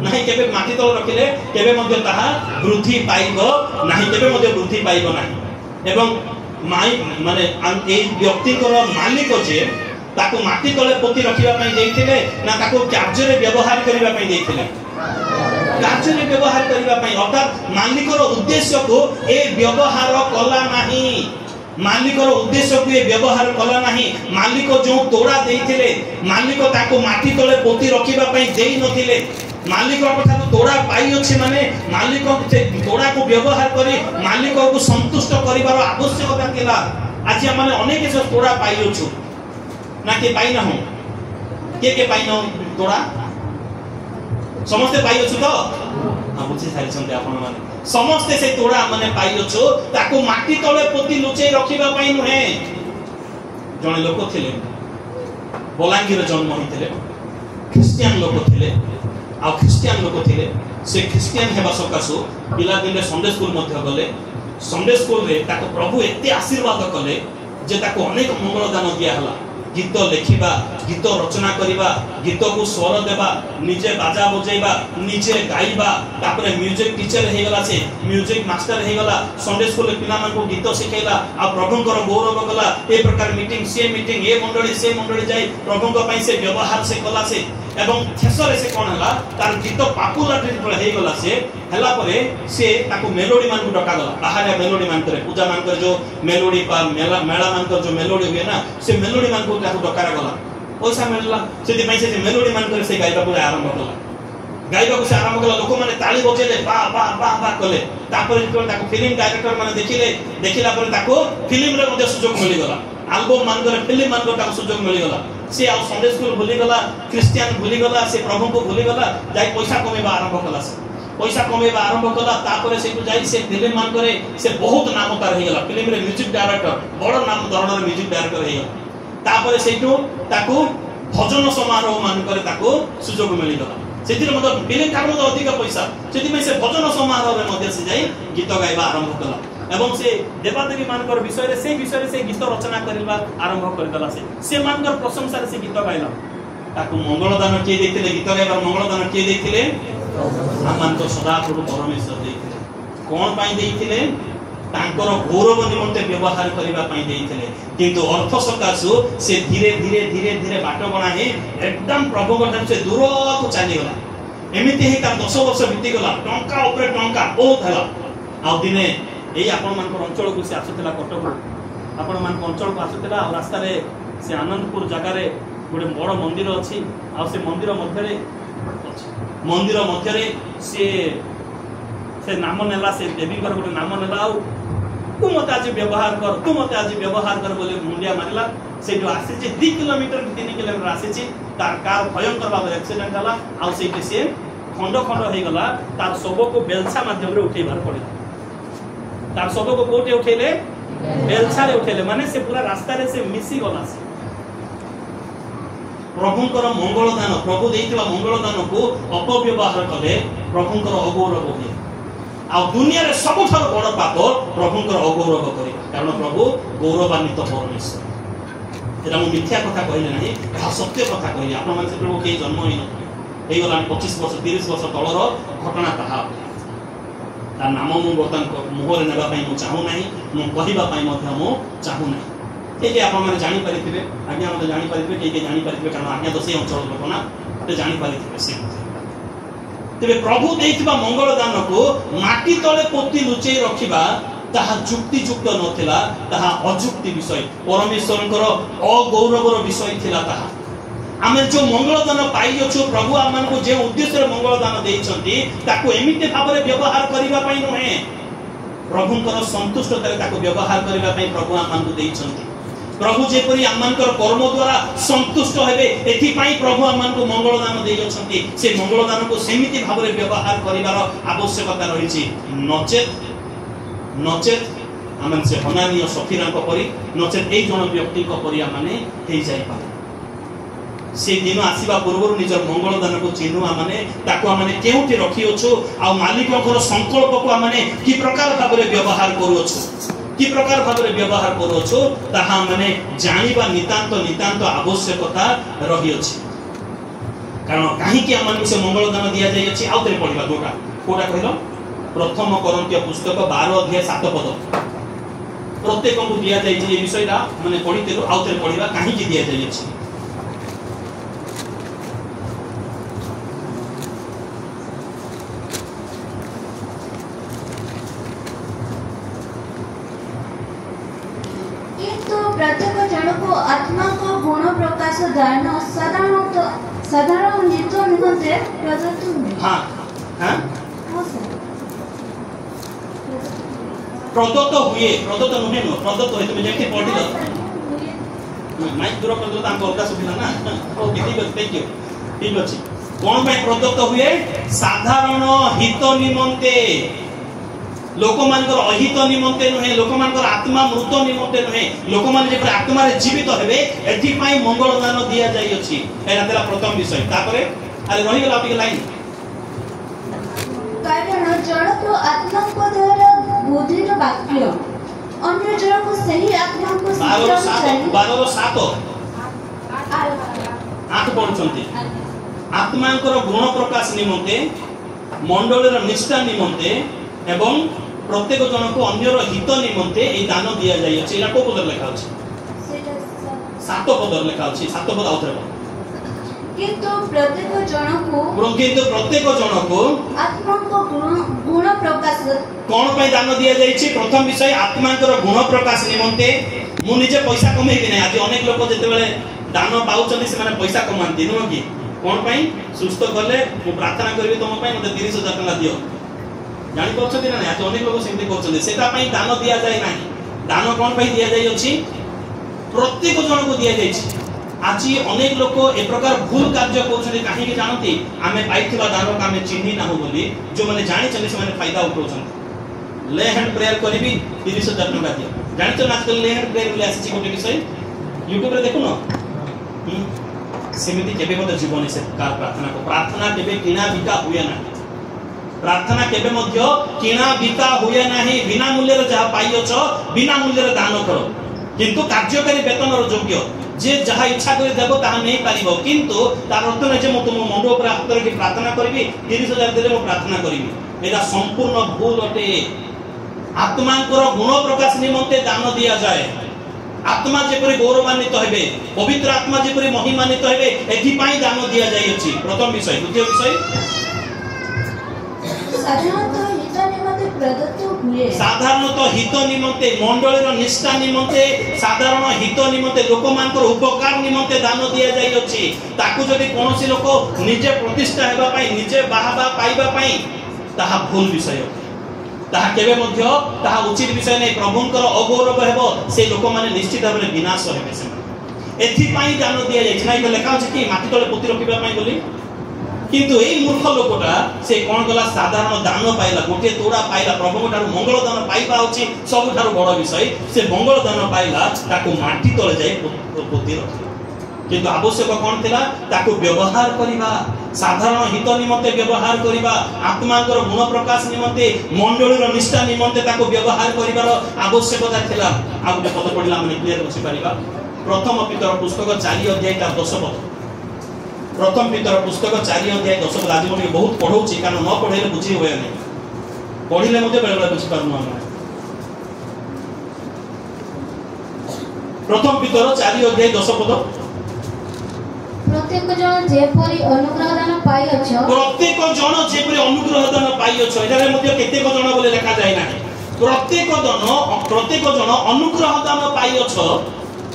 नहीं केबे माटी तले रखिले केबे मध्ये ताहा वृद्धि पाइबो नहीं केबे मध्ये वृद्धि पाइबो नहीं एवं माने ए व्यक्ति को मालिक जे ताको माटी तले पोती रखिबा पई देइथिले ना ताको कार्य रे व्यवहार करिबा पई देइथिले कार्य रे व्यवहार करिबा पई अर्थात मालिकर उद्देश्य को ए व्यवहार कला नाही मालिकर उद्देश्य को ए व्यवहार कला नाही मालिक जो तोड़ा देइथिले मालिक ताको माटी तले पोती रखिबा पई देइ नथिले मालिक कथा तो तोड़ा पाई अछि माने मालिक तोड़ा को व्यवहार करी मालिक को संतुष्ट करिवार आवश्यकता केला आज माने अनेक से तोड़ा पाई अछु ना के पाई ना हो के पाई ना तोड़ा समस्त पाई अछु तो हां बुझी सारी संते आपण माने समस्त से तोड़ा माने पाई अछु ताको माटी तळे पोती लुचेई रखिबा पाई नहे जने लोक थिले बलांगीर जन्म होइथिले क्रिश्चियन लोक थिले आ क्रिश्चियन लोक थिले से क्रिश्चियन हेबा सकासु पिला दिन संडे स्कूल मध्ये गले संडे स्कूल रे ताको प्रभु एते आशीर्वाद कले जे ताको अनेक मंगल दान दिया हला गीत लेखिबा गीत रचना करिबा गीत को स्वर देबा निजे बाजा बजेबा निजे गाइबा तापरे म्यूजिक टीचर हे गला से म्यूजिक मास्टर हे गला संडे स्कूल पिला मन को गीत सिखेला आ प्रभु कर गौरव गला ए प्रकार मीटिंग ए मंडली से मंडली जाई प्रभु को पई से व्यवहार से कला से एवं शेषरे से कोन हला तार गीत पॉपुलर हे गला से हला परे से ताको मेलोडी मान को डका गला बाहर मेलोडी मान करे पूजा मान कर जो मेलोडी पा मेला मान कर जो मेलोडी हुए ना से मेलोडी मान को ताको डका गला पैसा मिलला से पई से मेलोडी मान कर से गाइबा पूरा आरंभ कला गाइबा को से आरंभ कला लोक माने ताली बजेले बा बा बा बा कले तापर जो ताको फिल्म डायरेक्टर माने देखिला पर ताको फिल्म रे मध्ये सुयोग मिली गला एल्बम मान कर फिल्म मान को ताको सुयोग मिली गला से आ संडे स्कूल भूली गला क्रिश्चियन भूली गला से प्रभु को भूली गला जाई पैसा कमेबा आरंभ कला से पैसा कमेबा आरंभ कला तापर से जाई से फिल्म मान करे से बहुत नाम तार हे गला फिल्म रे म्यूजिक डायरेक्टर बड़ नाम धरणर म्यूजिक डायरेक्टर हे गला तापर सेटू ताको भजन समारोह मान करे ताको सुयोग मिली गला सेतिर मत फिल्म कार मत अधिक पैसा सेति में से भजन समारोह रे मध्य से जाई गीत गाइबा आरंभ कला एवं से देवादेवी मानकर विषय से गीत रचना करबा आरंभ कर दला से मानकर प्रशंसा से गीत गाइला ताको मंगल दान के देथिले गीत गाइबार मंगल दान के देथिले आमान तो सदा प्रभु परमेश्वर देथिले कोन पाई देथिले तांकर गौरव निमंते व्यवहार करबा पाई देथिले किंतु अर्थ सकासु से धीरे धीरे धीरे धीरे बाट बना हे एकदम प्रभु गठन से दूर को चली गला एमिति हे का 10 वर्ष बीती गला टंका ऊपर टंका बहुत हला आ दिने एई आपण मानकर अंचल को से आसुतला कटक आपण मान अंचल को आसुतला रास्ता रे से आनंदपुर जगह रे गोटे बड़ मंदिर अछि आ से मंदिर मध्य रे से नाम नेला से देवी कर गोटे नाम नेला तू मते आज व्यवहार कर बोले मुंडिया मारला से जो आसी 2 किलोमीटर 3 किलोमीटर आसी तार कार भयंकर भाव एक्सीडेंट हला आ से खंड खंड हो गला तार सब को बेलछा माध्यम रे उठेबार पड़े तार सब को कोटे उठेले बेलछा रे उठेले माने से पूरा रास्ता रे से मिसी गला से प्रभुंकर मंगल दान प्रभु देइतबा मंगल दान को अपव्यवहार कले प्रभुंकर अगौरव होई आ दुनिया रे सबठार बड़ पाप प्रभुंकर अगौरव करे कारण प्रभु गौरवान्वित परमेश्वर एटा मु मिथ्या कथा कहले नाही आ सत्य कथा कहले आपण माने से प्रभु के जन्म होई न गला 25 वर्ष 30 वर्ष तलर घटना कहा तार नाम मु बर्तन मुहर नेबा पई मु चाहू नाही मु कहिबा पई मध्य मु चाहू नाही जे आपण माने जानि परिथिबे आज्ञा मते जानि परिथिबे के जानि परिथिबे कारण आज्ञा तो से अंचल लोक ना ते जानि परिथिबे से तेबे प्रभु देइतबा मंगल दान को माटी तळे पोती लुचेई रखिबा ताहा जुक्ति युक्त नथिला ताहा अजुक्ति विषय परमेश्वरकर अगौरवर विषय थिला ताहा आमे जो मंगल दान पाई अछु प्रभु आमान को जे उद्देश्य मंगल दान देइछंती ताको एमिते भाबरे व्यवहार करिबा पई नहे प्रभुंकर संतुष्टतारे ताको व्यवहार करिबा पई प्रभु आमान को देइछंती प्रभु जेपरि आमानकर कर्म द्वारा संतुष्ट हेबे एथि पई प्रभु आमान को मंगल दान देइछंती से मंगल दान को सेमिति भाबरे व्यवहार करिवार आवश्यकता रहिछि नचेत आमान से हनानी और सफीरा को परि नचेत एई जन व्यक्ति को परि आमाने हेइ जाई पारे से दिन आसीबा पूर्व निजर मंगल दान को चिन्हु माने ताको माने केउटी रखी अछु आ मालिककर संकल्प को माने की प्रकार भाबरे व्यवहार करू अछु की प्रकार भाबरे व्यवहार करू अछु ताहा माने जानिबा नितांत आवश्यकता रही अछि कारण काहे कि आमान से मंगल दान दिया जाय अछि आउतरे पढिबा कोटा कहलो प्रथम कोरिन्थिय पुस्तक 12 अध्याय 7 पद प्रत्येक को दिया जाय अछि ए विषयटा माने पढितेरु आउतरे पढिबा काहे कि दिया जाय अछि प्रत्येक जन को आत्मा को गुण प्रकाश दान साधारण हित निमंते प्रदत्त हुए हां हां प्रदत्त नुहे नो प्रदत्त होय तुम जेके पढिलो माइक दूर कर दो तांको अलगा सुबिला ना ओके ठीक अछि ठीक अछि कोन भाई प्रदत्त हुए साधारण हित निमंते लोक मानकर अहित निमंते नहे लोक मानकर आत्मा मृत निमंते नहे लोक मान जे आत्मा रे जीवित हेबे एथि पई मंगल दान दिया जाई अछि एना तेरा प्रथम विषय तापरे अरे रहि गेला आपके लाइन कारण जड़ को आत्मा को द्वारा बुद्धिर वाक्य अन्य जड़ को सही आत्मा को 12:7 8 पढुचंती आत्मांकर गुण प्रकाश निमंते मंडलर निष्ठा निमंते एवं प्रत्येक जन को अन्यर हित निमंते ए दान दिया जाय अछि एला को पद लिखा अछि सेटा 7 पद लिखा अछि 7 पद आउथरे किंतु प्रत्येक जन को आत्मा को गुण प्रकाश कोन पय दान दिया जाय अछि प्रथम विषय आत्मांकर गुण प्रकाश निमंते मु निजे पैसा कमै कि नै आज अनेक लोक जते बेले दान पाउचନ୍ତି से माने पैसा कमांती नो कि कोन पय सुस्त करले मु प्रार्थना करबी तुम पय मते 30,000 टका दियो जानि पछति ना आज अनेक लोक सेमते करछन्ते सेटा पई दान दिया जाय नाही दान कोन पई दिया जाय अछि प्रत्येक जन को दिया जाय अछि आज अनेक लोक ए प्रकार भूल कार्य करछन्ते काहे कि जानती आमे पाइथिबा दान को आमे चिन्हि ना हो बोली जो माने जानि छले से माने फायदा उठाउछन्ते ले हैंड प्रेयर करबी 30,000 टका दियो जानि त आजकल ले हैंड प्रेयर बोली आसी कोटे विषय YouTube रे देखु न सेमिति केबे मते जीवन से प्रार्थना को प्रार्थना केबे किना बिका हुए ना प्रार्थना केबे मध्य किना बिका हुए नाही बिना मूल्य रे जा पाइयोछ बिना मूल्य रे दान करो किंतु कार्यकारी वेतन रो योग्य जे जहा इच्छा करे देबो ताहा नै पारिबो किंतु तार अर्थ नै जे म तुम मंडो पर हाथ करके प्रार्थना करबी 30,000 देले म प्रार्थना करबी एटा संपूर्ण भूल अटे आत्मांकर गुण प्रकाश निमंते दान दिया जाय आत्मा जेपरि गौरवान्वित हेबे पवित्र आत्मा जेपरि महिमान्वित हेबे एथि पई दान दिया जाय अछि प्रथम विषय द्वितीय विषय साधारणतः हित निमंते मंडलीर निष्ठा निमंते साधारण हित निमंते लोक मानकर उपकार निमंते दान दिया जाय अछि ताकू जदि कोनोसी लोक निजे प्रतिष्ठा हेबा पई निजे बाहाबा पाइबा पई ताहा भूल विषय ताहा केबे मध्य ताहा उचित विषय नै प्रभुंकर अगौरव हेबो से लोक माने निश्चित भाबरे विनाश हेबे से एथिपाई दान दिया जाय छै नै लेखा छै कि माटी तले पोती रखिबा पई बोली किंतु एई मूर्ख लोकटा से कोन गला साधारण दान पाइला गोटे तोड़ा पाइला प्रभु ठारू मंगल दान पाइबा होची सब ठारू बड़ विषय से मंगल दान पाइला ताको माटी तले जाय पोती रखि किंतु आवश्यक कोन थिला ताको व्यवहार करिबा साधारण हित निमंते व्यवहार करिबा आत्माकर गुण प्रकाश निमंते मंडलीर निष्ठा निमंते ताको व्यवहार करिबार आवश्यकता थिला आ गोटे पद पढिला माने क्लियर बुझि परिबा प्रथम पितर पुस्तक 4 अध्याय का 10 पद प्रथम पितर पुस्तक 4 अध्याय 10 पद आज मैं बहुत पढौची कारण न पढेले बुझी होय नै पढिले मते बेले बेले बुझि पारनु हम प्रथम पितर 4 अध्याय 10 पद प्रत्येक जन जेपरि अनुग्रह दान पाइअछ प्रत्येक जन जेपरि अनुग्रह दान पाइअछ एटारे मध्ये केतेक जन बोले लेखा जाय नाही प्रत्येक जन अनुग्रह दान पाइअछ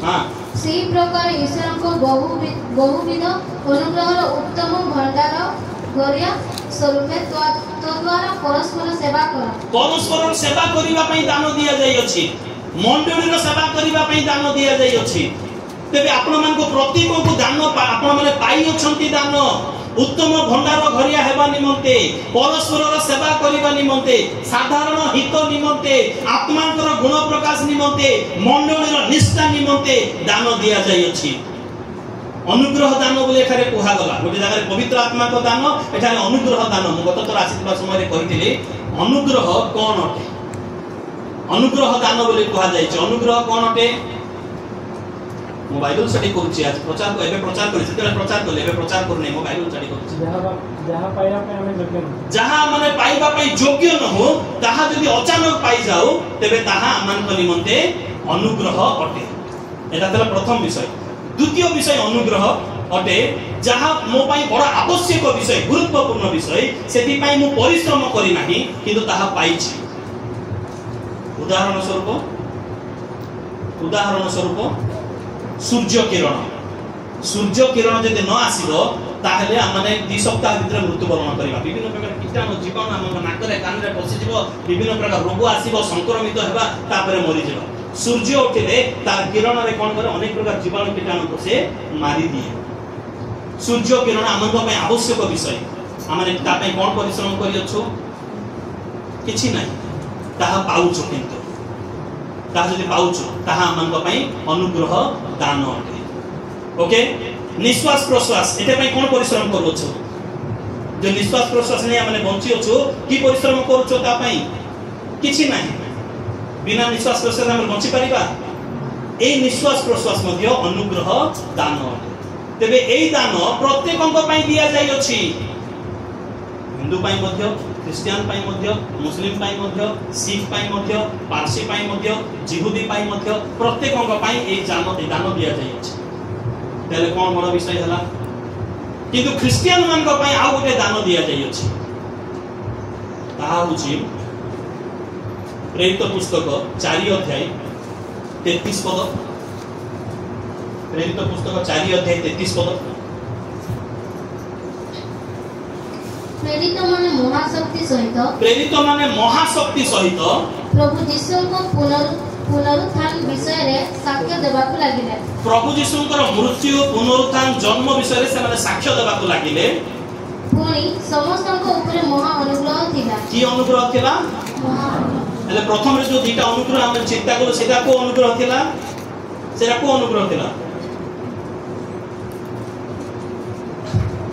हां सेही प्रकार ईश्वर को बहुविध अनुग्रहर उत्तम भंडार गरिया स्वरूपे तो द्वारा परस्पर सेवा करिबा पई दान दिया जाय अछि मंडलीर सेवा करिबा पई दान दिया जाय अछि तेबे आपण मान को प्रत्येक को दान आपण माने पाई अछंती दान उत्तम भंडार घरिया हेबा निमंते परस्पर सेवा करिबा निमंते साधारण हित निमंते आत्मांकर गुण प्रकाश निमंते मंडलीर निष्ठा निमंते दान दिया जाय अछि अनुग्रह दान बोले एखारे कुहा गला गोटे जगह पवित्र आत्मा को दान एठारे अनुग्रह दान मु गत तर आसीतबा समय रे कहिथिले अनुग्रह कोन अटे अनुग्रह दान बोले कुहा जाय छै अनुग्रह कोन अटे मो बाइबल स्टडी करूची आज प्रचार को एबे प्रचार करी सेते प्रचार करले एबे प्रचार करने मो बाइबल स्टडी करूची जहां पाइबा पे हमें योग्य न जहां माने पाइबा पे योग्य न हो ताहा यदि अचानक पाई जाओ तबे ताहा आमान को निमंते अनुग्रह अटे एटा तला प्रथम विषय द्वितीय विषय अनुग्रह अटे जहां मो पई बड़ आवश्यक विषय गुरुत्वपूर्ण विषय सेति पई मु परिश्रम करी नाही किंतु ताहा पाइछि उदाहरण स्वरूप सूर्य किरण जदि न आसीबो ताहले हमने 2 सप्ताह भीतर मृत्युवरण करबा विभिन्न प्रकार कीटाणु जीवाणु हम नाकरे कानरे पसि जीवो विभिन्न प्रकार रोग आसीबो संक्रमित हेबा तापरे मरि जीवो सूर्य उठिले तार किरण रे कोन करे अनेक प्रकार जीवाणु कीटाणु को से मारी दिए सूर्य किरण हमन पय आवश्यक विषय हमने ता पय कोन परिश्रम करियो छु किछि नै ताहा पाउछु किंतु ताहा जदि पाउछु ताहा हमन पय अनुग्रह दान अटे ओके निश्वास प्रश्वास एते पय कोन परिश्रम करू छु जे निश्वास प्रश्वास नै हमने बंची छु की परिश्रम करू छु ता पय किछि नै बिना निश्वास प्रश्वास हम बंची परिबा ए निश्वास प्रश्वास मध्य अनुग्रह दान अटे तेबे एई दान प्रत्येकक पय दिया जाय अछि हिंदू पय मध्य क्रिश्चियन पय मध्य मुस्लिम पय मध्य सिख पय मध्य पारसी पय मध्य जिहुदी पय मध्य प्रत्येकक पय ए दान दिया जाय अछि तेले कोन बड़ विषय हला किंतु क्रिश्चियन मान को पय आ गोटे दान दिया जाय अछि ताहा होछि प्रेरित पुस्तक 4 अध्याय 33 पद प्रेरित पुस्तक 4 अध्याय 33 पद प्रेरित माने महाशक्ति सहित प्रभु यीशु को पुनरुत्थान विषय रे साक्ष्य देबाकू लागिले प्रभु यीशुଙ୍କର मृत्यु पुनरुत्थान जन्म विषय रे से साक्ष्य देबाकू लागिले पुणी समस्तक ऊपर महा अनुग्रह थिला की अनुग्रह थिला हेले प्रथम रे जो दुईटा अनुग्रह हम चिंता करू सेटा को अनुग्रह थिला सेटा को अनुग्रह थिला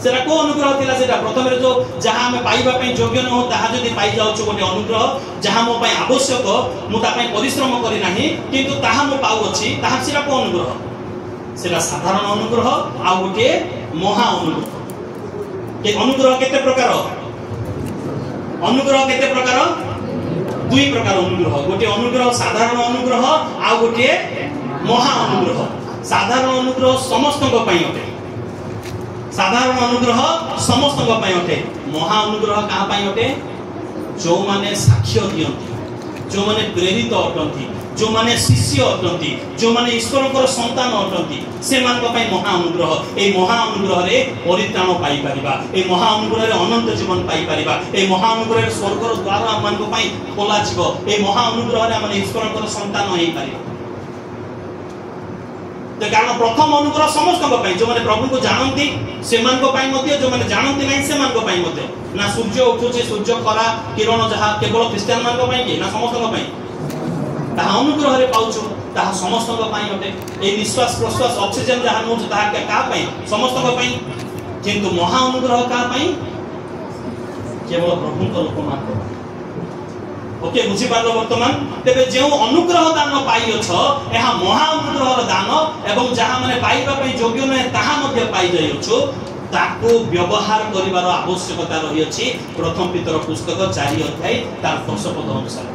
सेटा को अनुग्रह थिला सेटा प्रथम रे जो जहां हम पाइबा पई योग्य न हो ताहा जदी पाई जाउ छु गोटे अनुग्रह जहां मो पई आवश्यक मु ता पई परिश्रम करी नाही किंतु ताहा मो पाउ अछि ताहा सेटा को अनुग्रह सेटा साधारण अनुग्रह आ गोटे महा अनुग्रह के अनुग्रह केते प्रकार दुई प्रकार अनुग्रह गोटे अनुग्रह साधारण अनुग्रह आ गोटे महा अनुग्रह साधारण अनुग्रह समस्त को पई अटे साधारण अनुग्रह समस्त को पई अटे महा अनुग्रह कहा पई अटे जो माने साक्ष्य दियंती जो माने प्रेरित अटंती जो माने शिष्य अटंती जो माने ईश्वरकर संतान अटंती से मान को पई महा अनुग्रह ए महा अनुग्रह रे परित्राण पाई परिबा ए महा अनुग्रह रे अनंत जीवन पाई परिबा ए महा अनुग्रह रे स्वर्गर द्वार मान को पई खोला जीवो ए महा अनुग्रह रे माने ईश्वरकर संतान होई परिबा तो कारण प्रथम अनुग्रह समस्त जो मैंने प्रभु को जानती से जो मैंने जानती नहीं से ना सूर्य उठुचे सूर्य खरा किरण जहाँ केवल क्रिस्टियन मान ना समस्त अनुग्रह रे पाउछु ताहा समस्त अटे ए निश्वास प्रश्वास ऑक्सीजन जहाँ नौ क्या समस्त किंतु महा अनुग्रह क्या केवल प्रभु को लोक मान ओके बुझी पारो वर्तमान तेबे जो अनुग्रह दान पाइछ एहा महा अनुग्रह दान एवं जहाँ माने पाइबा पई योग्य न ताहा मध्ये पाइ जाइछु ताको व्यवहार करिवार आवश्यकता रही अछि प्रथम पीतर पुस्तक 4 अध्याय तार 10 पद अनुसार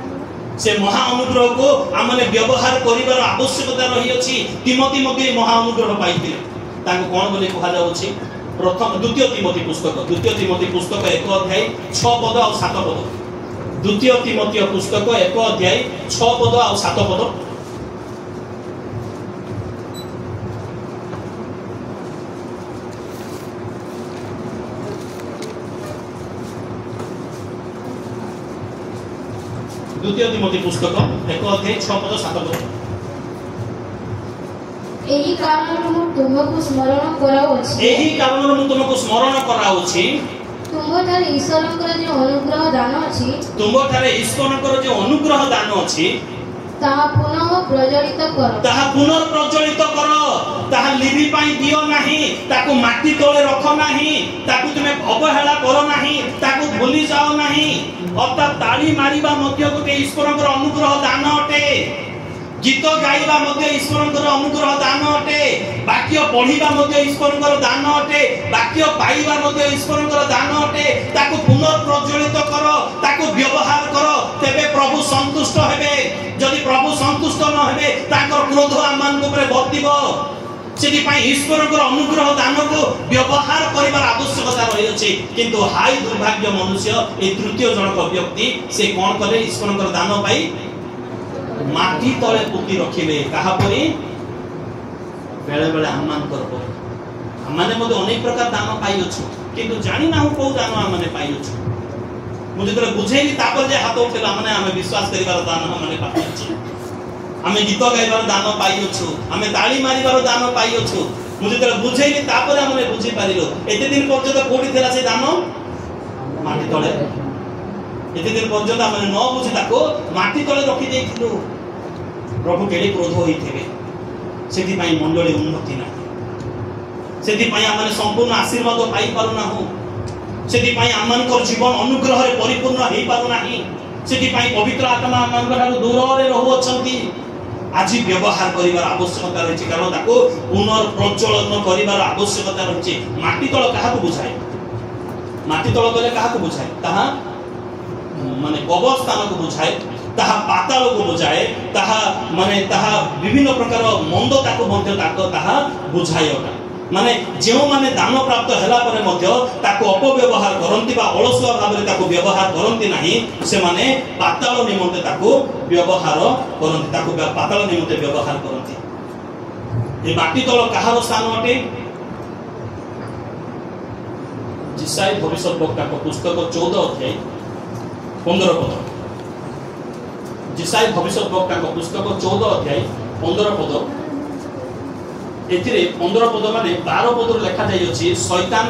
से महा अनुग्रह को आमने व्यवहार करिवार आवश्यकता रही अछि तिमोथी मध्ये महा अनुग्रह पाइथिले ताको कोन बोली कहला जाउछि प्रथम द्वितीय तिमोथी पुस्तक 1 अध्याय 6 पद और 7 पद द्वितीय तिमोथी पुस्तक 1 अध्याय 6 पद और 7 पद द्वितीय तिमोथी पुस्तक 1 अध्याय 6 पद 7 पद एही कारण मु तुमको स्मरण कराउछि तुमठारे ईश्वरकर जो अनुग्रह दान अछि ताहा पुनः प्रज्वलित करो ताहा लिबी पाई दियो नाही ताको माटी तळे रख नाही ताको तुमे अवहेला करो नाही ताको भूली जाओ नाही अर्थात ताली मारिबा मध्य गोटे ईश्वरकर अनुग्रह दान अटे गीत गाइबा मध्य ईश्वरकर अनुग्रह दान अटे वाक्य पढ़िबा मध्य ईश्वरकर दान अटे वाक्य पाइबा मध्य ईश्वरकर दान अटे ताको पुनर्प्रज्वलित करो ताको व्यवहार करो तेबे प्रभु संतुष्ट हेबे जदि प्रभु संतुष्ट न हेबे ताकर क्रोध आमान ऊपर बर्तिबो सेति पई ईश्वरकर अनुग्रह दान को व्यवहार करिबार आवश्यकता रही अछि किंतु हाय दुर्भाग्य मनुष्य ए तृतीय जनक व्यक्ति से कोन करे ईश्वरकर दान पाई माटी तले पुति रखिले कहा परी बेले बेले हममान करबो हमने मते अनेक प्रकार दान पाई अछि किंतु जानि ना को दान हमने पाई अछि मुझे तो बुझेली तापर जे हाथ उठेला माने हमें विश्वास करिवार दान हमने पाई अछि हमें गीत गाइबार दान पाई अछि हमें ताली मारिबार दान पाई अछि मुझे तो बुझेली तापर हमने बुझी पारिलो एते दिन पर्यंत कोठी थेला से दान माटी तले एते दिन पर्यंत हमने न बुझी ताको माटी तले रखि देइथिलु प्रभु केले क्रोध होइथिबे सेति पई मंडली उन्नति ना सेति पई हमने संपूर्ण आशीर्वाद पाई पारु ना हो सेति पई हमनकर जीवन अनुग्रह रे परिपूर्ण हेई पारु नाही सेति पई पवित्र आत्मा हमनकर दूर रे रहु अछंती आज व्यवहार करिवार आवश्यकता रहिछि कारण ताको पुनर्प्रज्वलन करिवार आवश्यकता रहिछि माटी तळ काहाकू बुझाय माटी तळ गले काहाकू बुझाय ताहा माने कबर स्थान को बुझाए ताहा पाताल को बुझाए ताहा माने ताहा विभिन्न प्रकार मंदता को मध्य ताहा बुझाइटा माने जेउ माने दान प्राप्त हला परे मध्य ताको अपव्यवहार करंती बा अलसुआ भाबरे ताको व्यवहार करंती नाही से माने पाताल निमंते ताको व्यवहार करंती ताको पाताल निमंते व्यवहार करंती ए माटी तळ कहार स्थान अटे जिसाई भविष्यवक्ता को पुस्तक 14 अध्याय 15 पद जिसाई भविष्यवक्ता को पुस्तक 14 अध्याय 15 पद एथिरे 15 पद माने 12 पद लिखा जाई अछि शैतान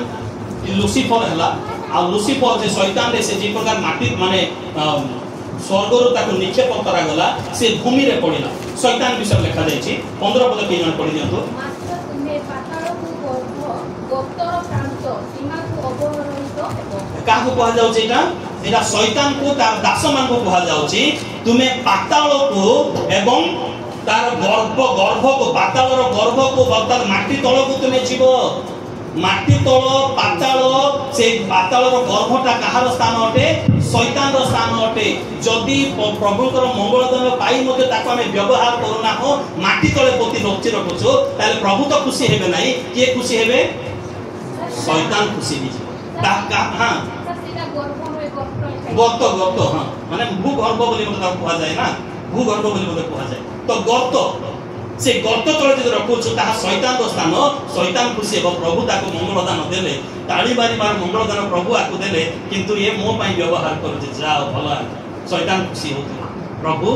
लूसीफर हला आ लूसीफर जे शैतान रे से जे प्रकार माटी माने स्वर्ग रो ताको निक्षेप करा गला से भूमि रे पड़िला शैतान विषय लिखा जाई अछि 15 पद के जन पढ़ि दियंतो मात्र तुमे पाताल को गोप्तर प्रांत सीमा को अवरोहित काहू कहा जाउछि एटा शैतान को तार दास मान को कहा जाउछि तुमे पाताल को एवं तार गर्भ को पाताल रो गर्भ को बर्ताल माटी तळ को तुमे जीवो माटी तळ पाताल से पाताल रो गर्भटा कहार स्थान अटे शैतान रो स्थान अटे जदि प्रभुकर मंगल दान पाई मते ताको हमें व्यवहार करूना हो माटी तळे पति रक्षी रखुछो ताले प्रभु तो खुशी हेबे नाही के खुशी हेबे शैतान खुशी दिजी ता हां गर्त हां माने भूगर्भ बोली मते कहा जाय ना भूगर्भ बोली मते कहा जाय तो गर्त से गर्त तळे जे रखुछु ता शैतान रो स्थान शैतान खुशी एवं प्रभु ताको मंगल दान देले ताली बारी बार मंगल दान प्रभु आकु देले किंतु ये मो पई व्यवहार करू जाओ भला शैतान खुशी होथि प्रभु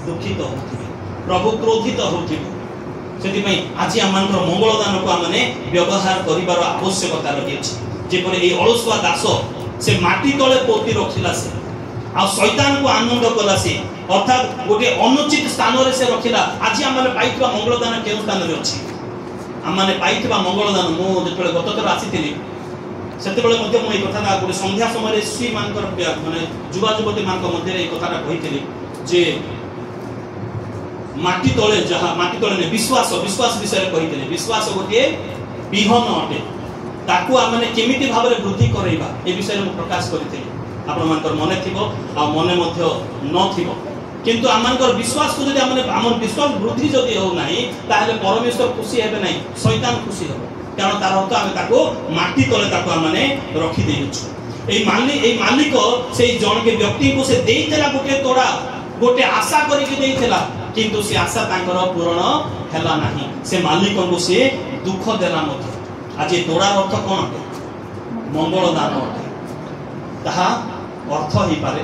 दुखित होथि प्रभु क्रोधित होथि ସେଥିପାଇଁ ଆଜି ଆମମାନଙ୍କର ମଙ୍ଗଳ ଦାନକୁ ଆମେ ବ୍ୟବହାର କରିବାର ଆବଶ୍ୟକତା ରହିଛି। ଯେପରି এই ଅଳସୁଆ ଦାସ ସେ ମାଟି ତଳେ ପୋତି ରଖିଲା ସେ ଆଉ ଶୈତାନକୁ ଆନନ୍ଦ କଲା ସେ ଅର୍ଥାৎ ଗୋଟେ ଅନୁଚିତ ସ୍ଥାନରେ ସେ ରଖିଲା। ଆଜି ଆମେ ପାଇଥିବା ମଙ୍ଗଳ ଦାନ କେଉଁ ସ୍ଥାନରେ ଅଛି? ଆମେ ପାଇଥିବା ମଙ୍ଗଳ ଦାନ ମୁଁ ଯେତେବେଳେ ଗତ ଥର ଆସିଥିଲି ସେତେବେଳେ ମଧ୍ୟ ମୁଁ এই କଥାଟା ଗୋଟେ ସନ୍ଧ୍ୟା ସମୟରେ ଶ୍ରୀ ମାନଙ୍କର ମାନେ ଯୁବା ଯୁବତୀ ମାନଙ୍କ ମଧ୍ୟରେ এই କଥାଟା କହିଥିଲି ଯେ ମାଟି ତଳେ ଯାହା ମାଟି ତଳେ ବିଶ୍ୱାସ ବିଷୟରେ କହିଥିଲେ। ବିଶ୍ୱାସ ଗୋଟିଏ ବିହନ ଅଟେ, ତାକୁ ଆମେ କେମିତି ଭାବରେ ବୃଦ୍ଧି କରାଇବା ଏ ବିଷୟରେ ମୁଁ ପ୍ରକାଶ କରିଥିଲି। ଆପଣମାନଙ୍କର ମନେ ଥିବ ଆଉ ମନେ ମଧ୍ୟ ନଥିବ, କିନ୍ତୁ ଆମମାନଙ୍କର ବିଶ୍ୱାସକୁ ଯଦି ଆମର ବିଶ୍ୱାସ ବୃଦ୍ଧି ଯଦି ହେଉ ନାହିଁ ତାହେଲେ ପରମେଶ୍ୱର ଖୁସି ହେବେ ନାହିଁ, ଶୈତାନ ଖୁସି ହେବ। କାରଣ ତାର ଅର୍ଥ ଆମେ ତାକୁ ମାଟି ତଳେ ତାକୁ ଆମେ ରଖିଦେଇଛୁ। এই ମାଲିକ ସେଇ ଜଣକେ ବ୍ୟକ୍ତିକୁ ସେ ଦେଇଥିଲା ଗୋଟେ ତୋଡ଼ା, ଗୋଟେ ଆଶା କରିକି ଦେଇଥିଲା, କିନ୍ତୁ ସେ ଆଶା ତାଙ୍କର ପୂରଣ ହେଲା ନାହିଁ। ସେ ମାଲିକଙ୍କୁ ସେ ଦୁଃଖ ଦେଲା ମଧ୍ୟ। ଆଜି ତୋଡ଼ାର ଅର୍ଥ କ'ଣ ଅଟେ? ମଙ୍ଗଳ ଦାନ ଅଟେ। ତାହା ଅର୍ଥ ହେଇପାରେ,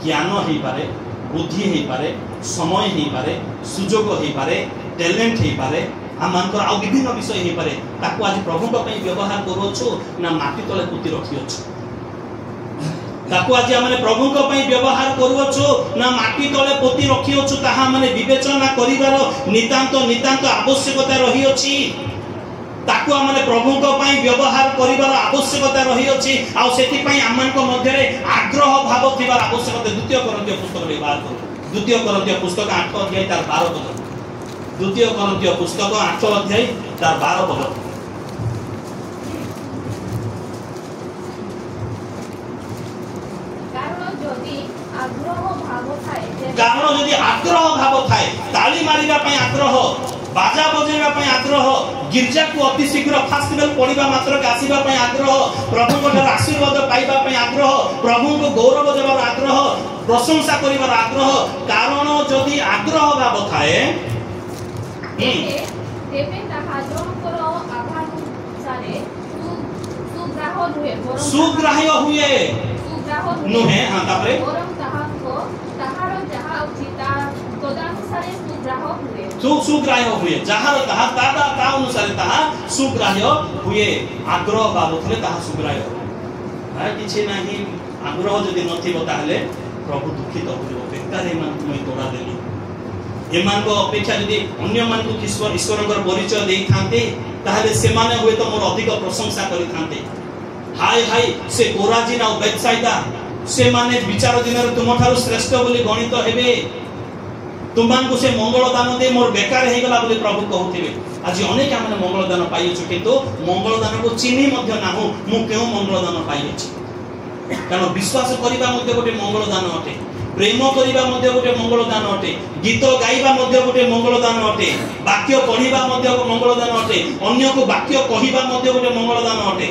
ଜ୍ଞାନ ହେଇପାରେ, ବୁଦ୍ଧି ହେଇପାରେ, ସମୟ ହେଇପାରେ, ସୁଯୋଗ ହେଇପାରେ, ଟ୍ୟାଲେଣ୍ଟ ହେଇପାରେ, ଆମମାନଙ୍କର ଆଉ ବିଭିନ୍ନ ବିଷୟ ହେଇପାରେ। ତାକୁ ଆଜି ପ୍ରଭୁଙ୍କ ପାଇଁ ବ୍ୟବହାର କରୁଅଛୁ ନା ମାଟି ତଳେ ପୋତି ରଖିଅଛୁ? ତାକୁ ଆଜି ଆମେ ପ୍ରଭୁଙ୍କ ପାଇଁ ବ୍ୟବହାର କରୁଅଛୁ ନା ମାଟି ତଳେ ପୋତି ରଖିଅଛୁ? ତାହା ଆମେ ବିବେଚନା କରିବାର ନିତାନ୍ତ ଆବଶ୍ୟକତା ରହିଅଛି। ତାକୁ ଆମେ ପ୍ରଭୁଙ୍କ ପାଇଁ ବ୍ୟବହାର କରିବାର ଆବଶ୍ୟକତା ରହିଅଛି। ଆଉ ସେଥିପାଇଁ ଆମମାନଙ୍କ ମଧ୍ୟରେ ଆଗ୍ରହ ଭାବ ଥିବାର ଆବଶ୍ୟକତା। ଦ୍ୱିତୀୟ କରନ୍ତୀୟ ପୁସ୍ତକରେ ବାହାର କରୁ, ଦ୍ୱିତୀୟ କରନ୍ତୀୟ ପୁସ୍ତକ 8 ଅଧ୍ୟାୟ ତାର 12 ପଦ। ଦ୍ୱିତୀୟ କରନ୍ତୀୟ ପୁସ୍ତକ 8 ଅଧ୍ୟାୟ ତାର 12 ପଦ। କାରଣ ଯଦି ଆଗ୍ରହ ଭାବ ଥାଏ, ତାଳି ମାରିବା ପାଇଁ ଆଗ୍ରହ, ବାଜା ବଜାଇବା ପାଇଁ ଆଗ୍ରହ, ଗିର୍ଜାକୁ ଅତି ଶୀଘ୍ର ଫେଷ୍ଟିଭାଲ ପଢିବା ମାତ୍ରକେ ଆସିବା ପାଇଁ ଆଗ୍ରହ, ପ୍ରଭୁଙ୍କ ଠାରୁ ଆଶୀର୍ବାଦ ପାଇବା ପାଇଁ ଆଗ୍ରହ, ପ୍ରଭୁଙ୍କୁ ଗୌରବ ଦେବାର ଆଗ୍ରହ, ପ୍ରଶଂସା କରିବାର ଆଗ୍ରହ, କାରଣ ଯଦି ଆଗ୍ରହ ଭାବ ଥାଏ ସୁଗ୍ରାହ୍ୟ ହୁଏ ନୁହେଁ। ହଁ, ତାପରେ ସୁଗ୍ରାହ୍ୟ ହୁଏ, ଯାହାର ତାହା ତା ଅନୁସାରେ ତାହା ସୁଗ୍ରାହ୍ୟ ହୁଏ। ଆଗ୍ରହ ଭାବ ଥିଲେ ତାହା ସୁଗ୍ରାହ୍ୟ ହୁଏ। କିଛି ନାହିଁ, ଆଗ୍ରହ ଯଦି ନଥିବ ତାହେଲେ ପ୍ରଭୁ ଦୁଃଖିତ ହୋଇଯିବ। ବେକାର ଏମାନଙ୍କୁ ମୁଁ ତୋଡ଼ା ଦେଲି। ଏମାନଙ୍କ ଅପେକ୍ଷା ଯଦି ଅନ୍ୟମାନଙ୍କୁ ଈଶ୍ୱରଙ୍କର ପରିଚୟ ଦେଇଥାନ୍ତେ ତାହେଲେ ସେମାନେ ହୁଏତ ମୋର ଅଧିକ ପ୍ରଶଂସା କରିଥାନ୍ତେ। ହାय ହାଇ ସେ କୋରାଜିନ୍ ଆଉ ବେଥସାଇଦା ସେମାନେ ବିଚାର ଦିନରେ ତୁମଠାରୁ ଶ୍ରେଷ୍ଠ ବୋଲି ଗଣିତ ହେବେ। ତୁମମାନଙ୍କୁ ସେ ମଙ୍ଗଳ ଦାନ ଦେଇ ମୋର ବେକାର ହେଇଗଲା ବୋଲି ପ୍ରଭୁ କହୁଥିବେ। ଆଜି ଅନେକ ଆମେ ମଙ୍ଗଳ ଦାନ ପାଇଅଛୁ, କିନ୍ତୁ ମଙ୍ଗଳ ଦାନକୁ ଚିହ୍ନି ମଧ୍ୟ ନାହୁଁ ମୁଁ କେଉଁ ମଙ୍ଗଳ ଦାନ ପାଇଅଛି। କାରଣ ବିଶ୍ୱାସ କରିବା ମଧ୍ୟ ଗୋଟେ ମଙ୍ଗଳ ଦାନ ଅଟେ, ପ୍ରେମ କରିବା ମଧ୍ୟ ଗୋଟେ ମଙ୍ଗଳ ଦାନ ଅଟେ, ଗୀତ ଗାଇବା ମଧ୍ୟ ଗୋଟେ ମଙ୍ଗଳ ଦାନ ଅଟେ, ବାକ୍ୟ ପଢିବା ମଧ୍ୟ ମଙ୍ଗଳ ଦାନ ଅଟେ, ଅନ୍ୟକୁ ବାକ୍ୟ କହିବା ମଧ୍ୟ ଗୋଟେ ମଙ୍ଗଳ ଦାନ ଅଟେ।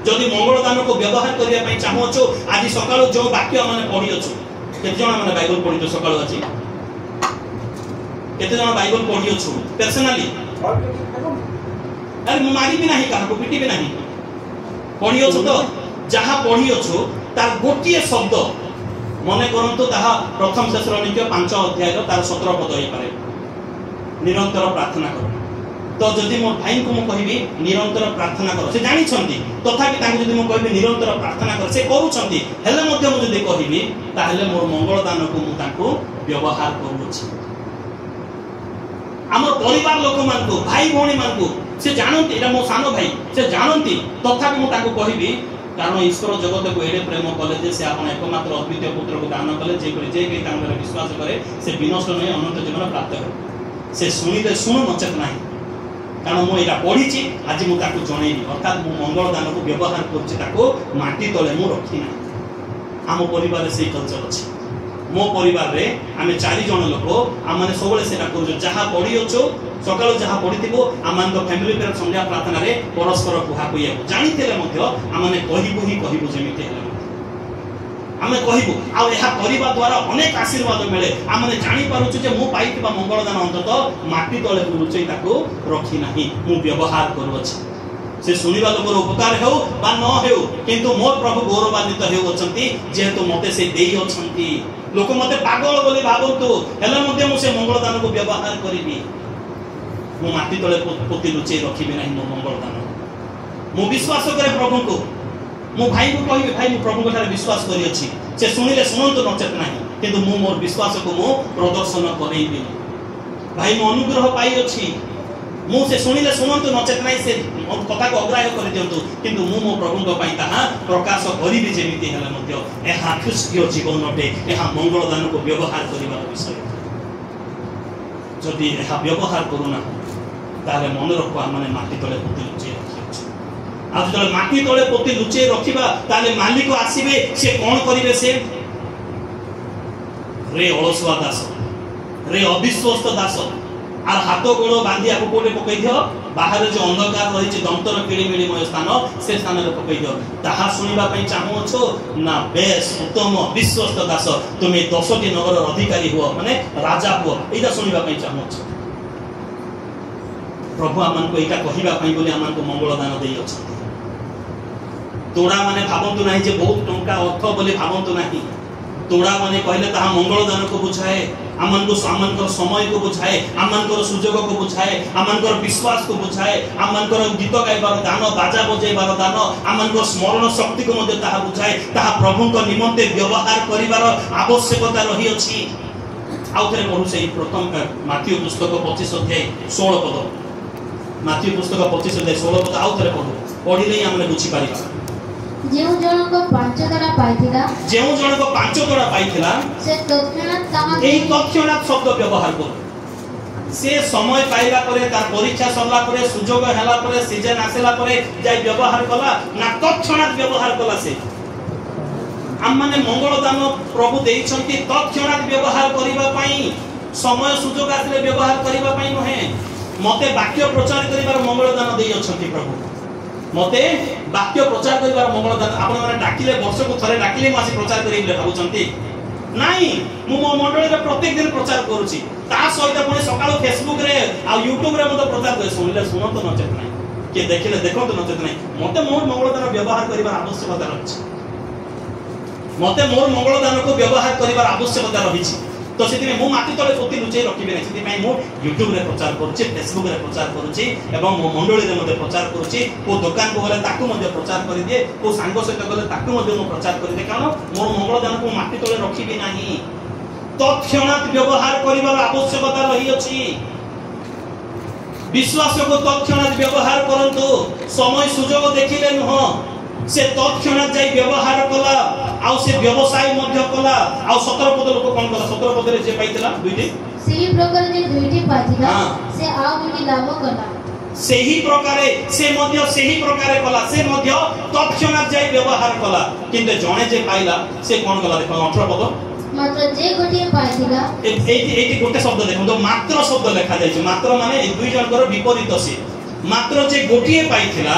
ଯଦି ମଙ୍ଗଳ ଦାନକୁ ବ୍ୟବହାର କରିବା ପାଇଁ ଚାହୁଁଛୁ, ଆଜି ସକାଳୁ ଯେଉଁ ବାକ୍ୟ ଆମେ ପଢିଅଛୁ, କେତେ ଜଣ ମାନେ ବାଇବଲ ପଢିଛୁ ସକାଳୁ? ଆଜି କେତେ ଜଣ ବାଇବଲ ପଢିଅଛୁ ପର୍ସନାଲି? ଆରେ ମୁଁ ମାରିବି ନାହିଁ, କାହାକୁ ପିଟିବି ନାହିଁ। ପଢିଅଛୁ ତ? ଯାହା ପଢିଅଛୁ ତାର ଗୋଟିଏ ଶବ୍ଦ ମନେ କରନ୍ତୁ, ତାହା ପ୍ରଥମ ଥେସଲୋନିକ୍ୟ 5 ଅଧ୍ୟାୟର ତାର 17 ପଦ ହେଇପାରେ, ନିରନ୍ତର ପ୍ରାର୍ଥନା କର। ତ ଯଦି ମୋ ଭାଇଙ୍କୁ ମୁଁ କହିବି ନିରନ୍ତର ପ୍ରାର୍ଥନା କର, ସେ ଜାଣିଛନ୍ତି, ତଥାପି ତାଙ୍କୁ ଯଦି ମୁଁ କହିବି ନିରନ୍ତର ପ୍ରାର୍ଥନା କର, ସେ କରୁଛନ୍ତି, ହେଲେ ମଧ୍ୟ ମୁଁ ଯଦି କହିବି ତାହେଲେ ମୋର ମଙ୍ଗଳ ଦାନକୁ ମୁଁ ତାଙ୍କୁ ବ୍ୟବହାର କରୁଅଛି। ଆମର ପରିବାର ଲୋକମାନଙ୍କୁ, ଭାଇ ଭଉଣୀ ମାନଙ୍କୁ ସେ ଜାଣନ୍ତି ଏଇଟା ମୋ ସାନ ଭାଇ, ସେ ଜାଣନ୍ତି, ତଥାପି ମୁଁ ତାଙ୍କୁ କହିବି କାରଣ ଈଶ୍ୱର ଜଗତକୁ ଏଡ଼େ ପ୍ରେମ କଲେ ଯେ ସେ ଆପଣ ଏକମାତ୍ର ଅଦ୍ୱିତୀୟ ପୁତ୍ରକୁ ଦାନ କଲେ, ଯେପରି ଯେ କେହି ତାଙ୍କ ଉପରେ ବିଶ୍ୱାସ କରେ ସେ ବିନଷ୍ଟ ନୁହେଁ ଅନନ୍ତ ଜୀବନ ପ୍ରାପ୍ତ କରେ। ସେ ଶୁଣିଲେ ଶୁଣୁ ନଚେତ ନାହିଁ। କାରଣ ମୁଁ ଏଇଟା ପଢିଛି, ଆଜି ମୁଁ ତାକୁ ଜଣେଇବି। ଅର୍ଥାତ୍ ମୁଁ ମଙ୍ଗଳ ଦାନକୁ ବ୍ୟବହାର କରୁଛି, ତାକୁ ମାଟି ତଳେ ମୁଁ ରଖି ନାହିଁ। ଆମ ପରିବାରରେ ସେଇ କଲଚର ଅଛି। ମୋ ପରିବାରରେ ଆମେ 4 ଜଣ ଲୋକ, ଆମେ ସବୁବେଳେ ସେଟା କରୁଛୁ। ଯାହା ପଢିଅଛୁ ସକାଳୁ ଯାହା ପଢିଥିବୁ ଆମମାନଙ୍କ ଫ୍ୟାମିଲି ପ୍ରେୟର ସନ୍ଧ୍ୟା ପ୍ରାର୍ଥନାରେ ପରସ୍ପର କୁହାକୁହିବାକୁ ଜାଣିଥିଲେ ମଧ୍ୟ ଆମେ କହିବୁ ଯେମିତି ହେଲେ ଆମେ କହିବୁ। ଆଉ ଏହା କରିବା ଦ୍ୱାରା ଅନେକ ଆଶୀର୍ବାଦ ମିଳେ। ଆମେ ଜାଣିପାରୁଛୁ ଯେ ମୁଁ ପାଇଥିବା ମଙ୍ଗଳ ଦାନ ଅନ୍ତତଃ ମାଟି ତଳେ ଲୁଚେଇ ତାକୁ ରଖି ନାହିଁ, ମୁଁ ବ୍ୟବହାର କରୁଅଛି। ସେ ଶୁଣିବା ଲୋକର ଉପକାର ହେଉ ବା ନ ହେଉ, କିନ୍ତୁ ମୋର ପ୍ରଭୁ ଗୌରବାନ୍ୱିତ ହେଉଅଛନ୍ତି ଯେହେତୁ ମତେ ସେ ଦେଇଅଛନ୍ତି। ଲୋକ ମତେ ପାଗଳ ବୋଲି ଭାବନ୍ତୁ, ହେଲେ ମଧ୍ୟ ମୁଁ ସେ ମଙ୍ଗଳ ଦାନକୁ ବ୍ୟବହାର କରିବି। मु माटी तले पोती लुचै रखिबे नाही मो मंगल दान मु विश्वास करे प्रभु को मो भाई को कहबे भाई मु प्रभु को विश्वास करी अछि से सुनिले सुनंत नचेत नाही किंतु मु मोर विश्वास को मु प्रदर्शन करैबे भाई मो अनुग्रह पाई अछि मु से सुनिले सुनंत नचेत नाही से कथा को अग्राह्य कर दियंतु किंतु मु मो प्रभु को पाई ताहा प्रकाश करिबे जेमिति हला मध्य एहा ख्रिस्तीय जीवन नटे एहा मंगल दान को व्यवहार करिबार विषय जदि एहा व्यवहार करूना ताले मन रखवा माने माटी तले पोती लुचै रखिछ आ जदि माटी तले पोती लुचै रखिबा ताले मालिक आसीबे से कोन करिवे से रे अलसुआ दास रे अविश्वस्त दास आर हाथ गोड़ बांधी आपको कोटे पकई दियो बाहर जो अंधकार रही दंतर किड़िमिड़िमय स्थान से स्थान रे पकई दियो ताहा सुनिबा पई चाहू छो ना बेस उत्तम विश्वस्त दास तुमे 10टी नगर अधिकारी हुआ माने राजा हुआ एटा सुनिबा पई चाहू छो प्रभु आमन को एटा कहिबा पई बोली आमन को मंगल दान देई अछि तोड़ा माने भाबंतु नाही जे बहुत टंका अर्थ बोली भाबंतु नाही तोड़ा माने कहले ताहा मंगल दान को बुझाए आमन को समय को बुझाए आमन को सुजोग को बुझाए आमन को विश्वास को बुझाए आमन को गीत गाइबार दान बाजा बजेबार दान आमन को स्मरण शक्ति को मध्ये ताहा बुझाए ताहा प्रभु को निमंते व्यवहार करिवार आवश्यकता रही अछि आउथरे पढु से प्रथम माथ्यू पुस्तक 25 अध्याय 16 पद माथ्यू पुस्तक 25 अध्याय 16 पद आउथरे पढु पढिले हमने बुझी पारिबा जेउ जनक 5 तोड़ा पाइथिला से तत्क्षणात ताहा एई तत्क्षणात शब्द व्यवहार कर से समय पाइला परे तार परीक्षा सरला परे सुजोग हैला परे सीजन आसेला परे जाय व्यवहार कला ना तत्क्षणात व्यवहार कला से हम माने मंगल दान प्रभु देइछंती तत्क्षणात व्यवहार करिबा पई समय सुजोग आसले व्यवहार करिबा पई नहे मते वाक्य प्रचार करिबार मंगल दान देइ अछंती प्रभु मते वाक्य प्रचार करिबार मंगल दान आपण माने डाकिले वर्ष को थरे डाकिले मासी प्रचार करिबले भाबुचंती नाही मु मो मंडली रे प्रत्येक दिन प्रचार करूची ता सहित पुणी सकाळ फेसबुक रे आ यूट्यूब रे मते प्रचार करे सुनिले सुनत नचेत नाही के देखिले देखत नचेत नाही मते मोर मंगल दान व्यवहार करिबार आवश्यकता रहिछि मते मोर मंगल दान को व्यवहार करिबार आवश्यकता रहिछि तो सेति में मो माटी तले पोती लुचै रखिबे नै सेति मो यूट्यूब रे प्रचार करूची फेसबुक रे प्रचार करूची एवं मो मंडली रे मते प्रचार करूची को दुकान को गले ताकू मते प्रचार करि दिए को सांग सहित गले ताकू मते मो प्रचार करि दे कारण मोर मंगल दान को माटी तले रखिबे नाही तत्क्षणात व्यवहार करिबार आवश्यकता रही अछि विश्वास को तत्क्षणात व्यवहार करंतु समय सुजोग देखिले नह से तत्क्षणात जाई व्यवहार कला आउ से व्यवसाय मध्य कला आउ 17 पद लोक कोन कला 17 पद रे जे पाइतला दुईटी सेही प्रकार जे दुईटी पाइतला से आउ दुईटी लाभ कला सेही प्रकारे से मध्य सेही प्रकारे कला से मध्य तत्क्षणात जाई व्यवहार कला किंतु जणे जे पाइला से कोन कला देखो 18 पद मात्र जे गोटे पाइतला एटी गोटे शब्द देखो तो मात्र शब्द लिखा जाय छै मात्र माने दुई जनकर विपरीत से मात्र जे गोटे पाइतला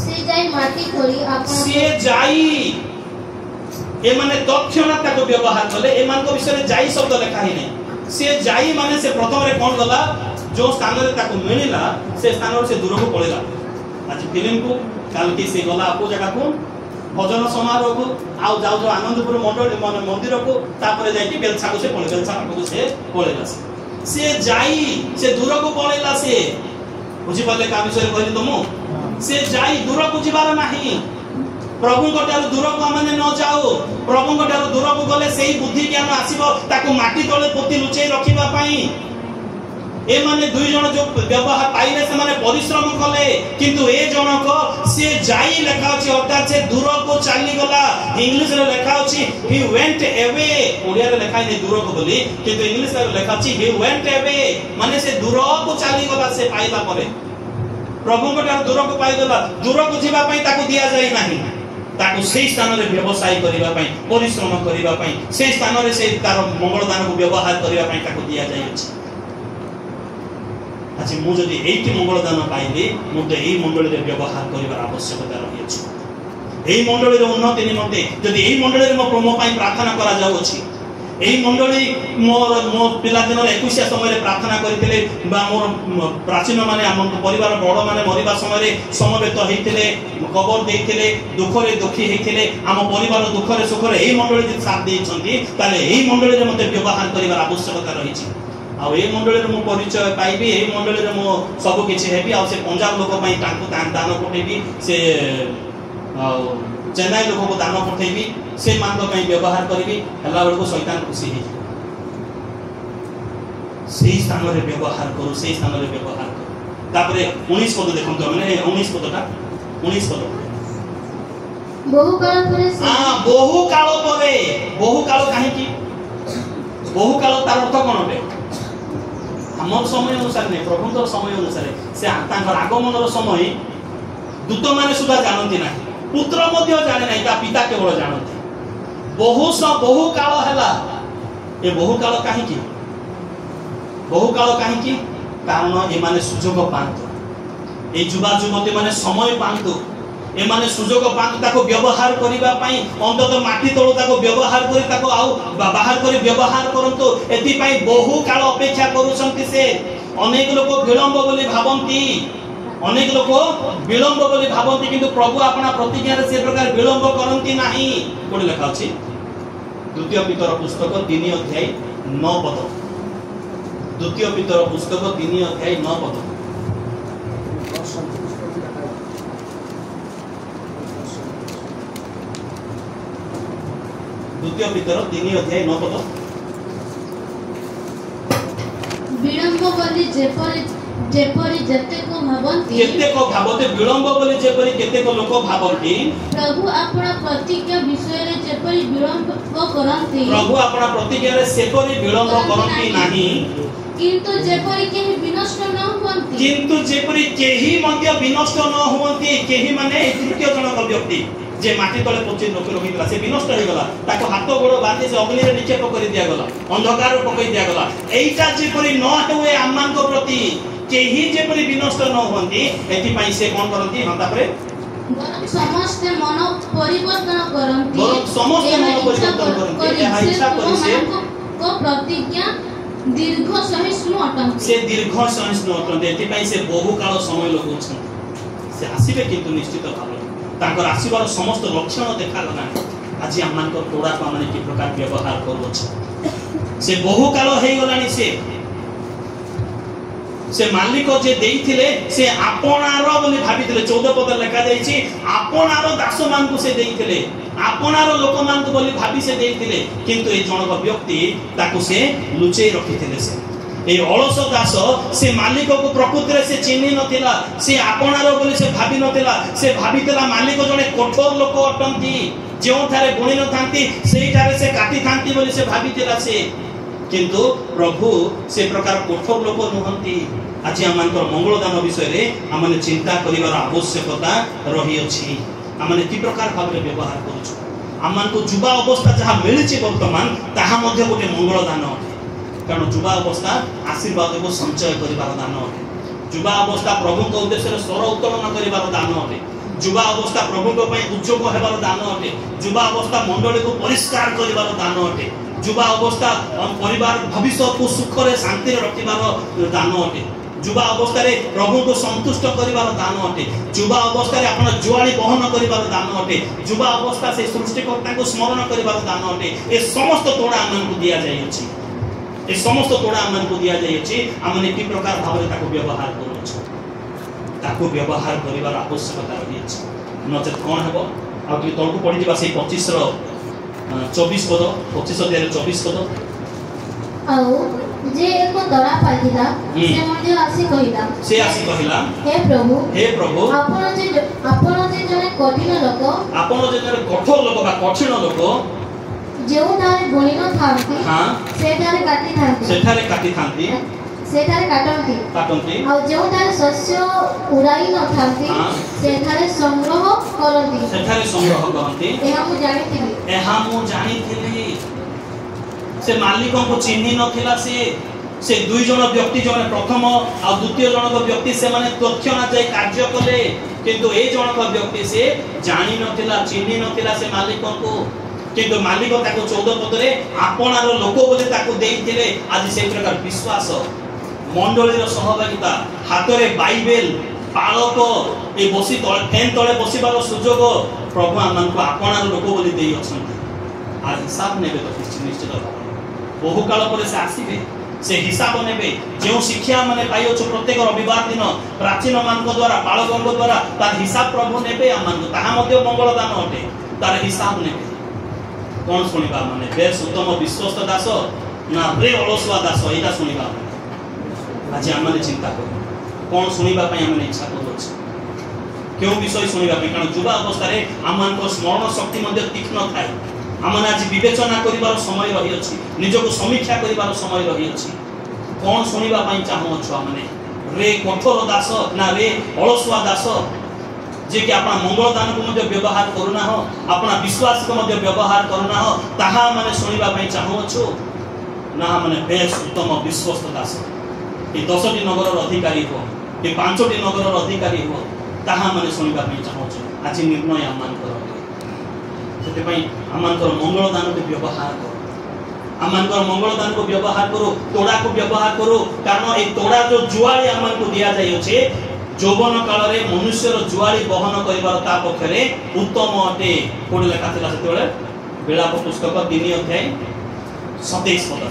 से जाई माटी कोरी आपण से जाई ए माने तत्क्षणात ताको व्यवहार कले ए मान को विषय जाई शब्द लिखा ही नहीं से जाई माने से प्रथम रे कोन गला जो स्थान रे ताको मिलिला से स्थान रे से दूर को पळेला आज फिल्म को काल के से गला आपो जगह को भजन समारोह को आउ जाउ जो आनंदपुर मंदिर को तापर जाई बेलछा को से पळेला से जाई से दूर को पळेला से बुझी पाले का विषय कहली तुम से जाई दूर को जिबार नाही प्रभु कोटार दूर को माने न जाओ प्रभु कोटार दूर को गले सेही बुद्धि ज्ञान आसीबो ताको माटी तले पोती लुचै रखिबा पई ए माने दुई जण जो व्यवहार पाइले से माने परिश्रम कले किंतु ए जनक से जाई लेखा अछि अर्थात से दूर को चली गला इंग्लिश रे लेखा अछि ही वेंट अवे ओडिया रे लेखा नै दूर को बोली किंतु इंग्लिश रे लेखा अछि ही वेंट अवे माने से दूर को चली गला से पाइला परे प्रभु कोटार दूर को पाइ गला दूर को जिबा पई ताको दिया जाय नाही ताको सेही स्थान रे व्यवसाय करिबा पई परिश्रम करिबा पई सेही स्थान रे से तार मंगल दान को व्यवहार करिबा पई ताको दिया जाय अछि अच्छा मु जदि एठी मंगल दान पाइले मु तो एही मंडली रे व्यवहार करिबार आवश्यकता रही अछि एही मंडली रे उन्नति निमंते जदि एही मंडली रे मो प्रोमो पई प्रार्थना करा जाउ अछि एही मंडली मो पिला दिन 21 समय प्रार्थना करथिले बा मोर प्राचीन माने हम परिवार बड़ माने मरिबा समय समवेत हेतिले कबर देथिले दुख रे दुखी हेतिले हम परिवार दुख रे सुख रे एही मंडली जे साथ देइछंती ताले एही मंडली रे मते व्यवहार करिवार आवश्यकता रही छि आ ए मंडली रे मो परिचय पाइबी ए मंडली रे मो सब किछि हेबी आ से पंजाब लोक पई तांको दान पठेबी से चेन्नई लोक को दान पठेबी से मान पई व्यवहार करबी हला बेल को शैतान खुशी हे सही स्थान रे व्यवहार करू सही स्थान रे व्यवहार करू तापरे 19 पद देखंतो माने 19 पदटा 19 पद बहु काल परे बहु काल काहे की बहु काल तार अर्थ कोन बे हमर समय अनुसार नहीं प्रभुंकर समय अनुसार से तांकर आगमनर समय दूत माने सुधा जानती ना पुत्र मध्य जाने नहीं ता पिता केवल जानती बहु काल हैला ए बहु काल काहे की कारण ए माने सुजोग पांतो ए युवा युवती माने समय पांतो ए माने सुजोग पांतो ताको व्यवहार करिबा पई अंतत माटी तळो ताको व्यवहार करी ताको आउ बाहर करी व्यवहार करंतो एति पई बहु काल अपेक्षा करूछंती से अनेक लोक विलंब बोली भाबंती किंतु प्रभु अपना प्रतिज्ञा रे से प्रकार विलंब करंती नाही कोड लिखा अछि द्वितीय पीतर पुस्तक 3 अध्याय 9 पद द्वितीय पीतर पुस्तक 3 अध्याय 9 पद द्वितीय पीतर 3 अध्याय 9 पद विलंब बोली जेपरि जतेको भाबते विलंब बोली जेपरि केतेको लोक भाबंती प्रभु अपना प्रतिज्ञा विषय रे जेपरि विलंब करंती प्रभु अपना प्रतिज्ञा रे सेपरि विलंब करंती नाही किंतु जेपरि केहि विनष्ट न हुवंती केहि माने तृतीय जनक व्यक्ति जे माटी तले पची लोक रहितला से विनष्ट हो गला ताको हाथ गोड़ बांधी से अग्नि रे निक्षेप कर दिया गला अंधकार पकई दिया गला एटा जेपरि न होए आमान को प्रति केही जेपरि विनष्ट न होंती एति पई से कोन करंती हता परे समस्त मन परिवर्तन करंती एहा इच्छा करि से को प्रतिज्ञा दीर्घ सहिष्णु अटंती से दीर्घ सहिष्णु अटंती एति पई से बहु काल समय लगौछन से आसीबे किंतु निश्चित भाव तांकर आसीबार समस्त लक्षण देखा गला आज आमान को तोड़ा को माने की प्रकार व्यवहार करू से बहु काल हे गलानी से मालिक जे देइथिले से आपनार बोली भाबिथिले 14 पद लिखा जाईछि आपनार दास मान को से देइथिले आपनार लोक मान को बोली भाबी से देइथिले किंतु ए जनक व्यक्ति ताको से लुचेई रखिथिले से ए अलस दास से मालिक को प्रकृति रे से चिन्हि नथिला से आपनार बोली से भाबी नथिला से भाबितला मालिक जने कठोर लोक अटंती जेउ थारे गुणी न थांती सेही थारे से काटी थांती बोली से भाबितला से किंतु प्रभु से प्रकार कठोर लोक नहंती आज आमानकर मंगलदान विषय रे आमाने चिंता करिवार आवश्यकता रही अछि आमाने की प्रकार भाबरे व्यवहार करूछु आमान को जुबा अवस्था जहा मिलिछि वर्तमान ताहा मध्ये गोटे मंगलदान कारण जुबा अवस्था आशीर्वाद को संचय करिवार दान अटे जुबा अवस्था प्रभु को उद्देश्य रे स्वर उत्तोलन करिवार दान अटे जुबा अवस्था प्रभु को पई उद्योग हेबार दान अटे जुबा अवस्था मंडली को परिष्कार करिवार दान अटे जुबा अवस्था परिवार भविष्य को सुख रे शांति रे रखिबार दान अटे जुबा अवस्था रे प्रभु को संतुष्ट करिवार दान अटे जुबा अवस्था रे अपन जुआली बहन करिवार दान अटे जुबा अवस्था से सृष्टिकर्ता को स्मरण करिवार दान अटे ए समस्त तोड़ा आमन को दिया जाय अछि ए समस्त तोड़ा आमन को दिया जाय अछि आमने की प्रकार भाबरे ताको व्यवहार करू छ ताको व्यवहार करिवार आवश्यकता रही अछि नचेत कोन हेबो आ कि तळको पड़ी दिबा से 25 रो 24 पद 25 अध्याय 24 पद आउ जे एको दरा पाइला से मध्ये आसी कहिला हे प्रभु आपण जे जने कठिन लोक आपण जे जने कठोर लोक बा कठिन लोक जेउ थारे गुणी न थांती हां सेठारे काटी थांती सेठारे काटंती आ जेउ थारे शस्य उड़ाई न थांती सेठारे संग्रह करंती एहा मु जानिथिली से मालिक को चिन्हि नथिला से दुई जन व्यक्ति जने प्रथम आ द्वितीय जनक व्यक्ति से माने तथ्य ना जाय कार्य कले किंतु ए जनक व्यक्ति से जानि नथिला चिन्हि नथिला से मालिक को किंतु मालिक ताको 14 पद रे आपनार लोक बोले ताको देइथिले आज से प्रकार विश्वास मंडली रो सहभागिता हाथ रे बाइबल पालक ए बसी तळे फैन तळे बसिबार सुजोग प्रभु आमन को आपनार लोक बोली देइ अछन आज हिसाब नेबे तो निश्चित बहु काल पर से आसीबे से हिसाब नेबे जो शिक्षा माने पाइयो छ प्रत्येक रविवार दिन प्राचीन मान द्वारा बालक द्वारा तार हिसाब प्रभु नेबे आमान ताहा मध्ये मंगल दान अटे तार हिसाब नेबे कोन सुनिबा माने बेस उत्तम विश्वस्त दास ना रे अलसुआ दास एटा सुनिबा आज आम चिंता कर कौन शुणा आम इच्छा कर क्यों विषय शुणा कारण युवा अवस्था आम स्मरण शक्ति तीक्ष्ण थाए आम आज विवेचना कर समय रही निजक समीक्षा कर समय रही कौन शुणा चाहूँ आम रे कठोर दास ना रे अलसुआ दास जे कि अपना मंगल दान को व्यवहार करूना हो अपना विश्वास को व्यवहार करूना हो ताहा माने शुणा चाहूँ ना माने बेस उत्तम विश्वस्त दास ये 10टी नगर अधिकारी हो ये 5टी नगर अधिकारी हो ताहा माने शुणा चाहूँ आज निर्णय आम से आम मंगल दान को व्यवहार करो आम मंगल दान को व्यवहार करो तोड़ा को व्यवहार करो कारण ये तोड़ा जो जुआली आम को दि जाए यौवन काल में मनुष्यर जुआली बहन कर पक्षरे उत्तम अटे कौन लेखा से बेलाप पुस्तक 3 अध्याय 27 पद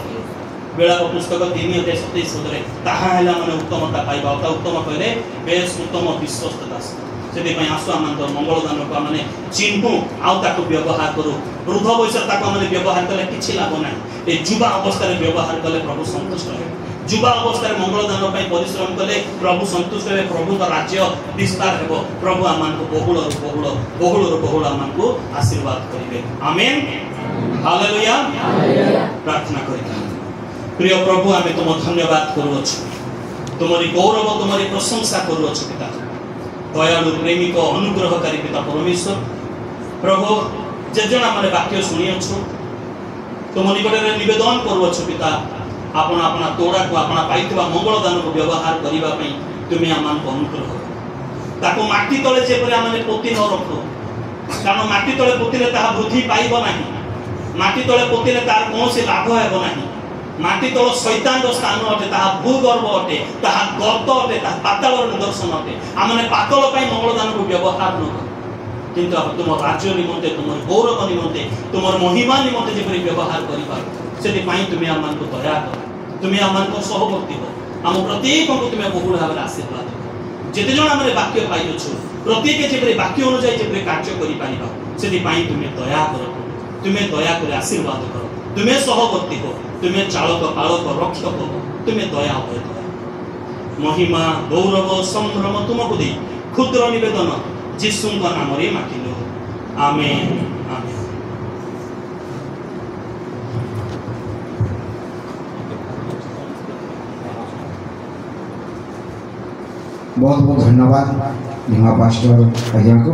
बेलाप पुस्तक 3 अध्याय 27 पदे ताहा है माने उत्तमता पाइबा उत्तम कहले बेस उत्तम विश्वस्त दास से आसु आम मंगल दान को आम चिन्हू आउ व्यवहार करूँ वृद्ध बयस व्यवहार कले कि लाभ ना ये युवा अवस्था व्यवहार कले प्रभु संतुष्ट है युवा अवस्था मंगल दान परिश्रम कले प्रभु संतुष्ट है प्रभु राज्य विस्तार हो प्रभु आम बहुल बहुल आम आशीर्वाद करेंगे आमेन हालेलुया प्रार्थना करिता प्रिय प्रभु आम तुम धन्यवाद करुछु तुमरी गौरव तुमरी प्रशंसा करुछु पिता दयालु प्रेमिक अनुग्रहकारी पिता परमेश्वर प्रभु जेजन आम वाक्य शुणिछु तुम निकट में निवेदन करुछु पिता अपना अपना तोड़ा को अपना पाइथिबा मंगल दान को व्यवहार करने तुम्हें आम अनुग्रह ताको माटी तले जेपरि आम पोती न रखो कारण माटी तले पोतिले ताहा वृद्धि पाइब नाही माटी तले पोतिले तार कौन से लाभ हेब नाही माटी तल शैतान स्थान अटे ताहा भूगर्भ अटे ताहा गर्त अटे ताहा पाताल निदर्शन अटे आम पातल मंगल दान को व्यवहार न किंतु तुम राज्य निमंते तुम गौरव निमंते तुम महिमा निमंते जेपरि व्यवहार कर तुम्हें आम दया कर तुम्हें आम सहवर्ती हो आम प्रत्येक को तुम्हें बहुल भाव आशीर्वाद कर जिते जन आम वाक्य पाइछु प्रत्येक जेपरि वाक्य अनुसार जेपरि कार्य कर तुम्हें दया कर तुम्हें दया कर आशीर्वाद कर तुम्हें सहवर्ती हो तुम्हें चालक पालक रक्षक हो तुम्हें दया हो महिमा गौरव संभ्रम तुमको दे क्षुद्र निवेदन जीशु नाम रे मागिलो आमेन आमेन। बहुत बहुत धन्यवाद पास्टर अजय को।